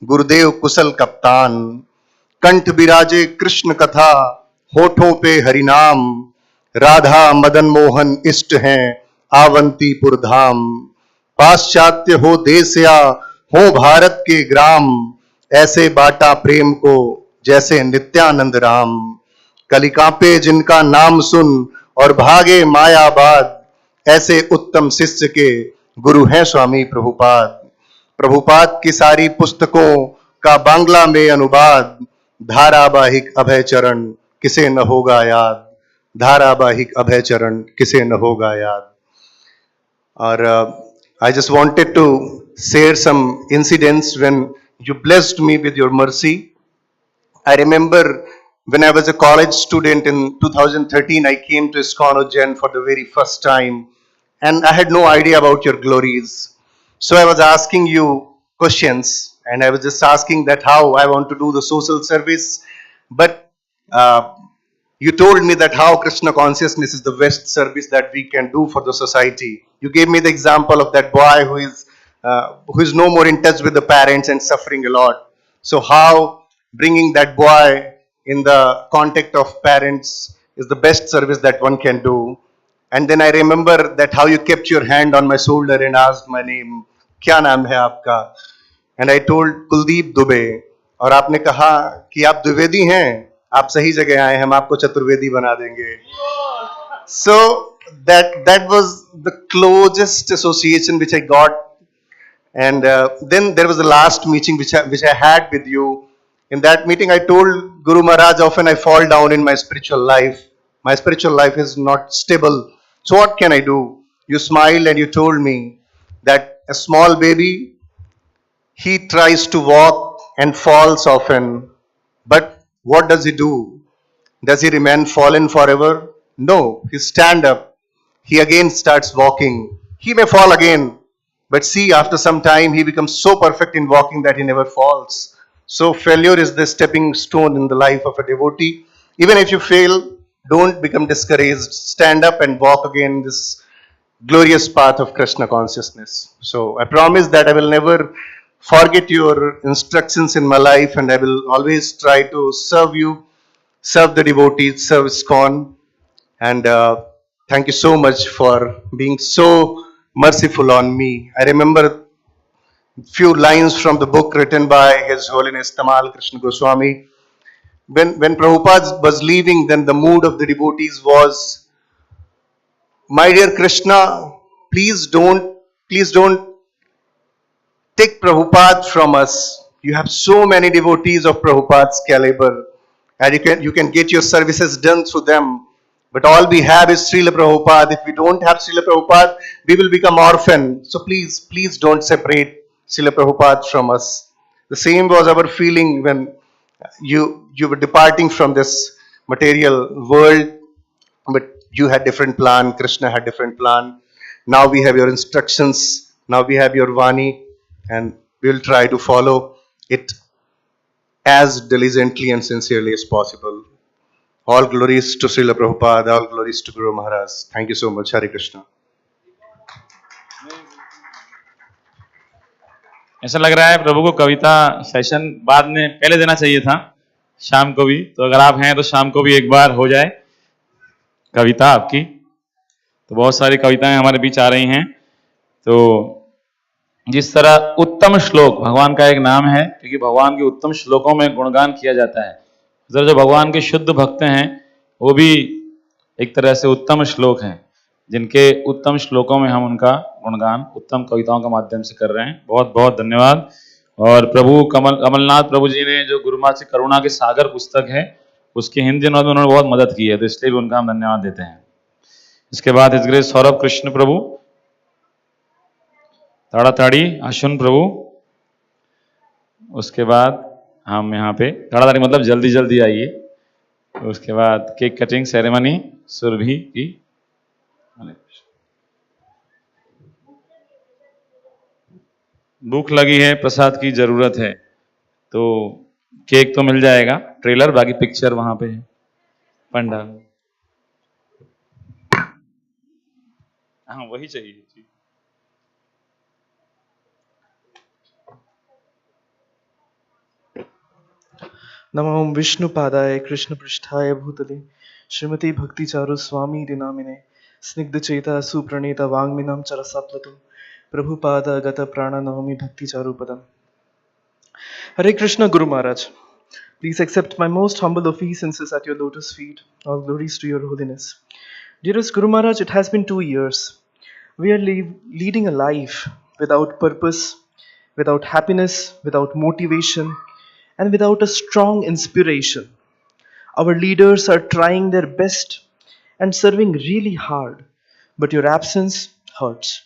गुरुदेव कुशल कप्तान। कंठ विराजे कृष्ण कथा होठों पे हरिनाम, राधा मदन मोहन इष्ट हैं आवंतीपुर धाम। पाश्चात्य हो देश या हो भारत के ग्राम, ऐसे बाटा प्रेम को जैसे नित्यानंद राम। कलिका पे जिनका नाम सुन और भागे मायाबाद, ऐसे उत्तम शिष्य के गुरु हैं स्वामी प्रभुपाद। प्रभुपाद की सारी पुस्तकों का बांग्ला में अनुवाद, धारावाहिक अभय चरण किसे न होगा याद, धारावाहिक अभय चरण किसे न होगा याद। और I just wanted to share some incidents when you blessed me with your mercy. I remember when I was a college student in 2013, I came to Iskcon Ujjain for the very first time, and I had no idea about your glories. So I was asking you questions, and I was just asking that how I want to do the social service. But you told me that how Krishna consciousness is the best service that we can do for the society. You gave me the example of that boy who is no more in touch with the parents and suffering a lot. So how bringing that boy in the contact of parents is the best service that one can do. And then I remember that how you kept your hand on my shoulder and asked my name, क्या नाम है आपका? And I told Kuldeep Dubey, और आपने कहा कि आप द्विवेदी हैं, आप सही जगह आए, हम आपको चतुर्वेदी बना देंगे. So that was the closest association which I got. And then there was the last meeting which I had with you. In that meeting, I told Guru Maharaj, often I fall down in my spiritual life. My spiritual life is not stable. So what can I do? You smiled and you told me that a small baby, he tries to walk and falls often. But what does he do? Does he remain fallen forever? No, he stand up. He again starts walking. He may fall again, but see, after some time, he becomes so perfect in walking that he never falls. So failure is the stepping stone in the life of a devotee. Even if you fail, don't become discouraged. Stand up and walk again this glorious path of Krishna consciousness. So I promise that I will never forget your instructions in my life, and I will always try to serve you, serve the devotees, serve Iskcon. And thank you so much for being so merciful on me. I remember few lines from the book written by His Holiness Tamal Krishna Goswami. When Prabhupada was leaving, then the mood of the devotees was, my dear Krishna, please don't take Prabhupada from us. You have so many devotees of Prabhupada's caliber, and you can get your services done through them. But all we have is Srila Prabhupada. If we don't have Srila Prabhupada, we will become orphan. So please don't separate Srila Prabhupada from us. The same was our feeling when you were departing from this material world, but you had different plan, Krishna had different plan. Now we have your instructions, now we have your Vani, and we will try to follow it as diligently and sincerely as possible. All glories to Srila Prabhupada, all glories to Guru Maharaj. Thank you so much. Hare Krishna. ऐसा लग रहा है प्रभु को कविता session बाद में पहले देना चाहिए था, शाम को भी। तो अगर आप हैं तो शाम को भी एक बार हो जाए कविता आपकी। तो बहुत सारी कविताएं हमारे बीच आ रही हैं। तो जिस तरह उत्तम श्लोक भगवान का एक नाम है, क्योंकि भगवान के उत्तम श्लोकों में गुणगान किया जाता है। इधर जो भगवान के शुद्ध भक्त हैं वो भी एक तरह से उत्तम श्लोक हैं, जिनके उत्तम श्लोकों में हम उनका गुणगान उत्तम कविताओं के माध्यम से कर रहे हैं। बहुत बहुत धन्यवाद। और प्रभु कमलनाथ प्रभु जी ने जो गुरुमा से करुणा के सागर पुस्तक है उसके हिंदी अनुवाद में उन्होंने बहुत मदद की है, तो इसलिए भी उनका हम धन्यवाद देते हैं। इसके बाद हिज ग्रेस सौरभ कृष्ण प्रभु, ताड़ाताड़ी अश्विन प्रभु। उसके बाद हम यहाँ पे ताड़ाताड़ी मतलब जल्दी जल्दी आइए। तो उसके बाद केक कटिंग सेरेमनी सुरभि की। भूख लगी है, प्रसाद की जरूरत है, तो केक तो मिल जाएगा, ट्रेलर बाकी पिक्चर वहां पे है पंडाल। हाँ वही चाहिए जी। नमो विष्णुपादाय कृष्णपृष्ठाय भूतले श्रीमती भक्ति चारु स्वामी नामिने स्निग्ध चेता सुप्रणीता वांग्मिनं चरसाप्लुतं प्रभुपाद गत प्राण नवमी भक्ति चारु पदम। Hare Krishna Guru Maharaj, please accept my most humble obeisances at your lotus feet. All glories to your holiness. Dearest Guru Maharaj, it has been 2 years. We are leading a life without purpose, without happiness, without motivation, and without a strong inspiration. Our leaders are trying their best and serving really hard, but your absence hurts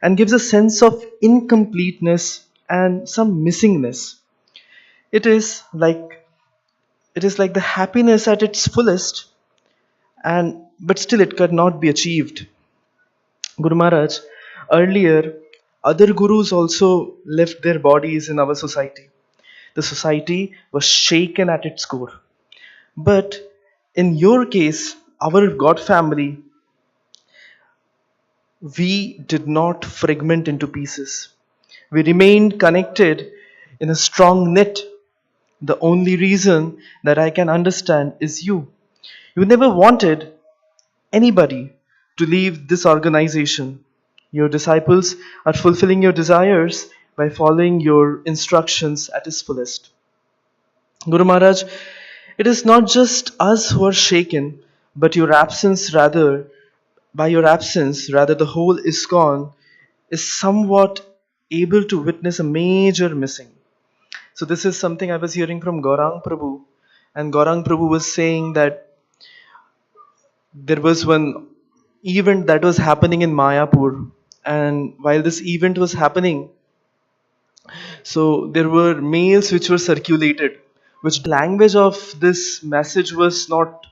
and gives a sense of incompleteness and some missingness. It is like the happiness at its fullest, but still it cannot be achieved. Guru Maharaj, earlier other gurus also left their bodies in our society. The society was shaken at its core. But in your case, our God family, we did not fragment into pieces. We remained connected in a strong net. The only reason that I can understand is you. You never wanted anybody to leave this organization. Your disciples are fulfilling your desires by following your instructions at its fullest. Guru Maharaj, it is not just us who are shaken, but by your absence, rather the whole Iskcon is somewhat able to witness a major missing. So this is something I was hearing from Gaurang Prabhu, and Gaurang Prabhu was saying that there was one event that was happening in Mayapur, and while this event was happening, so there were mails which were circulated, which language of this message was not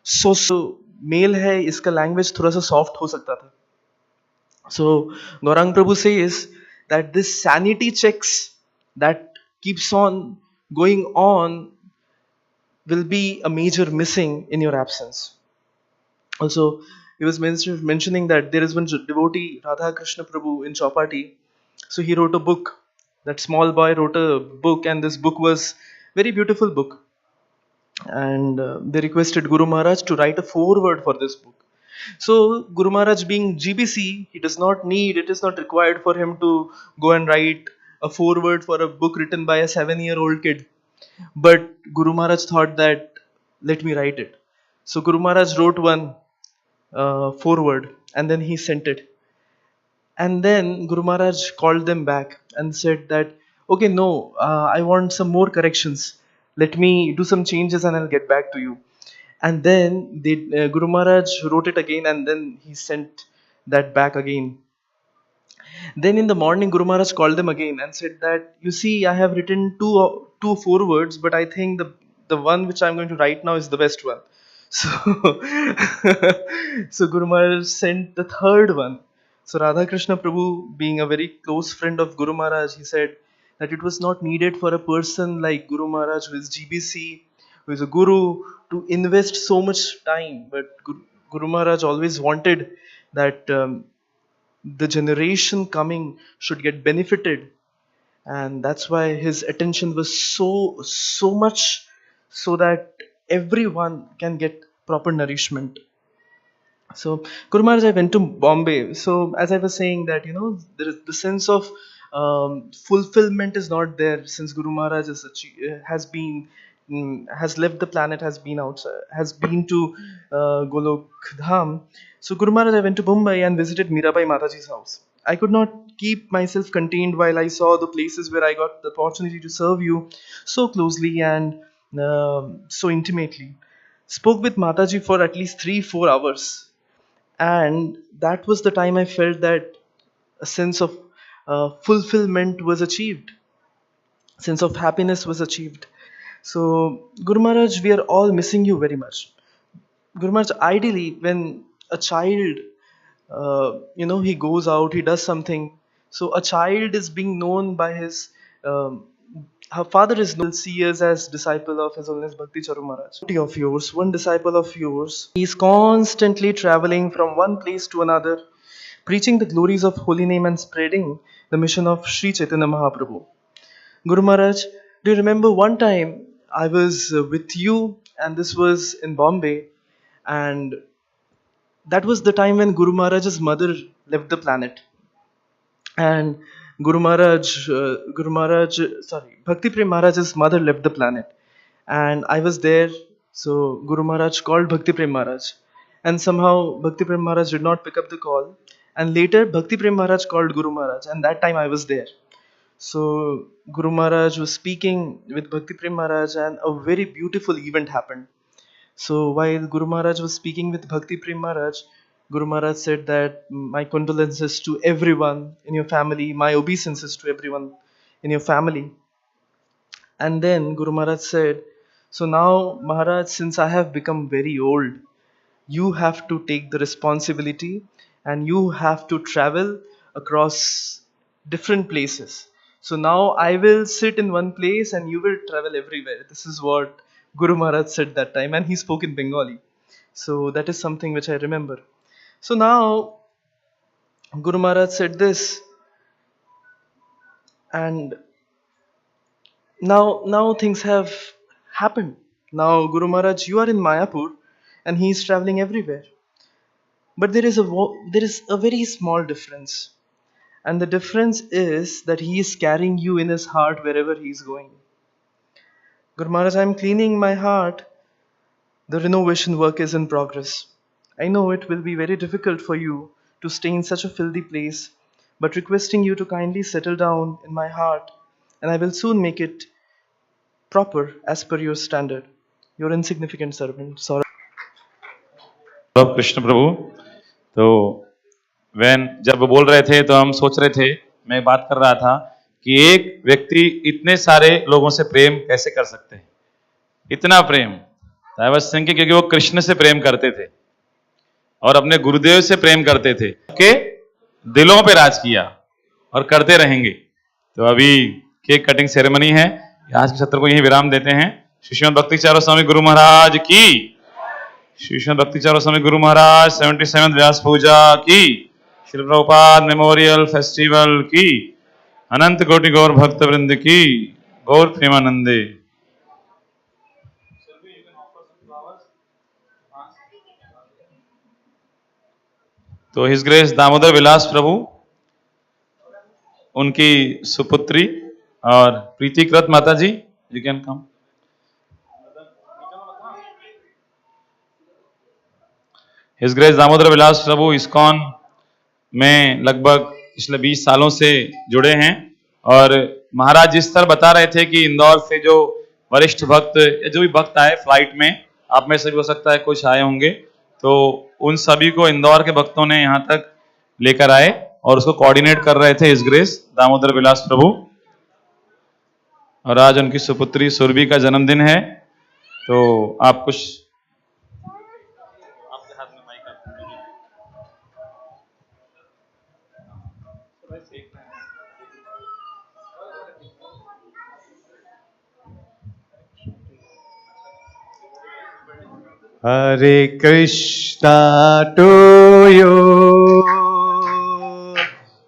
so मेल है, इसका language थोड़ा सा soft हो सकता था. So Gaurang Prabhu says that this sanity checks that keeps on going on will be a major missing in your absence. Also, he was mentioning that there is one devotee, Radha Krishna Prabhu in Chowpatty. So he wrote a book. That small boy wrote a book, and this book was very beautiful book. And they requested Guru Maharaj to write a foreword for this book. So Guru Maharaj, being GBC, it is not required for him to go and write a foreword for a book written by a 7-year-old kid. But Guru Maharaj thought that, let me write it. So Guru Maharaj wrote one foreword, and then he sent it. And then Guru Maharaj called them back and said that, okay, no, I want some more corrections. Let me do some changes and I'll get back to you. And then Guru Maharaj wrote it again, and then he sent that back again. Then in the morning, Guru Maharaj called them again and said that, you see, I have written two forewords, but I think the one which I'm going to write now is the best one. So, so Guru Maharaj sent the third one. So Radha Krishna Prabhu, being a very close friend of Guru Maharaj, he said that it was not needed for a person like Guru Maharaj, who is GBC, who is a guru, to invest so much time. But Guru Maharaj always wanted that the generation coming should get benefited and that's why his attention was so much, so that everyone can get proper nourishment. So Guru Maharaj, I went to Bombay. So as I was saying that, there is the sense of fulfillment is not there, since Guru Maharaj has been has left the planet, has been outside, has been to Golok Dham. So Guru Maharaj, I went to Mumbai and visited Mirabai Mataji's house. I could not keep myself contained while I saw the places where I got the opportunity to serve you so closely and so intimately. Spoke with Mataji for at least 3-4 hours, and that was the time I felt that a sense of fulfillment was achieved, sense of happiness was achieved. So Guru Maharaj, we are all missing you very much. Guru Maharaj, ideally when a child he goes out, he does something, so a child is being known by his her father is known, see us as disciple of His Holiness Bhakti Charu Maharaj. Of yours, one disciple of yours, he is constantly traveling from one place to another, preaching the glories of holy name and spreading the mission of Sri Chaitanya Mahaprabhu. Guru Maharaj, do you remember one time I was with you, and this was in Bombay, and that was the time when Guru Maharaj's mother left the planet, and Bhakti Prem Maharaj's mother left the planet, and I was there. So Guru Maharaj called Bhakti Prem Maharaj, and somehow Bhakti Prem Maharaj did not pick up the call, and later Bhakti Prem Maharaj called Guru Maharaj, and that time I was there. So Guru Maharaj was speaking with Bhakti Prem Maharaj, and a very beautiful event happened. So while Guru Maharaj was speaking with Bhakti Prem Maharaj, Guru Maharaj said that my condolences to everyone in your family, my obeisances to everyone in your family. And then Guru Maharaj said, so now Maharaj, since I have become very old, you have to take the responsibility and you have to travel across different places. So now I will sit in one place and you will travel everywhere. This is what Guru Maharaj said that time, and he spoke in Bengali. So that is something which I remember. So now Guru Maharaj said this, and now things have happened. Now Guru Maharaj, you are in Mayapur and he is traveling everywhere. But there is a very small difference. And the difference is that he is carrying you in his heart wherever he is going. Guru Maharaj, I am cleaning my heart. The renovation work is in progress. I know it will be very difficult for you to stay in such a filthy place, but requesting you to kindly settle down in my heart, and I will soon make it proper as per your standard. Your insignificant servant, Saurabh. Krishna प्रभु। तो जब वो बोल रहे थे तो हम सोच रहे थे, मैं बात कर रहा था कि एक व्यक्ति इतने सारे लोगों से प्रेम कैसे कर सकते हैं, इतना प्रेम। आई वाज थिंकिंग, क्योंकि वो कृष्ण से प्रेम करते थे और अपने गुरुदेव से प्रेम करते थे, के दिलों पे राज किया और करते रहेंगे। तो अभी केक कटिंग सेरेमनी है, आज के सत्र को यही विराम देते हैं। श्रीमद भक्ति चारू स्वामी गुरु महाराज की, श्रीमद भक्ति चारू स्वामी गुरु महाराज 77 व्यास पूजा की, श्री प्रभुपाद मेमोरियल फेस्टिवल की, अनंत कोटि गौर भक्त वृंद की, गौर प्रेमानंदे। तो हिज ग्रेस दामोदर विलास प्रभु, उनकी सुपुत्री और प्रीतिकृत माता जी, you can come. His grace Damodar Vilas Prabhu ISKCON में लगभग पिछले 20 सालों से जुड़े हैं, और महाराज जिस तरह बता रहे थे कि इंदौर से जो वरिष्ठ भक्त या जो भी भक्त आए फ्लाइट में, आप में से भी हो सकता है कुछ आए होंगे, तो उन सभी को इंदौर के भक्तों ने यहाँ तक लेकर आए और उसको कोऑर्डिनेट कर रहे थे हिज ग्रेस दामोदर विलास प्रभु। और आज उनकी सुपुत्री सुरभि का जन्मदिन है, तो आप कुछ आपके हाथ में mic Hare Krishna to you,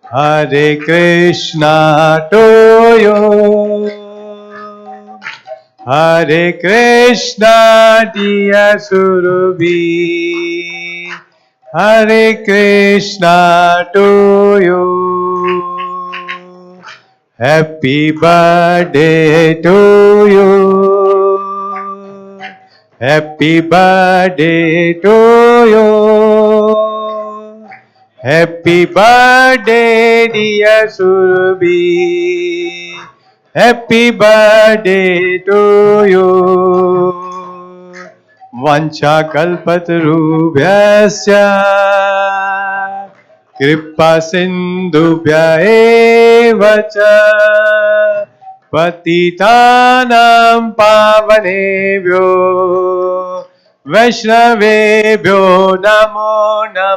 Hare Krishna to you. Hare Krishna, dear Surabhi. Hare Krishna to you. Happy birthday to you. Happy birthday to you. Happy birthday, dear Surabhi. Happy birthday to you. Vancha kalpatarubhyasya kripa sindhubhya eva cha patitanam pavanebhyo vaishnavebhyo namo namo.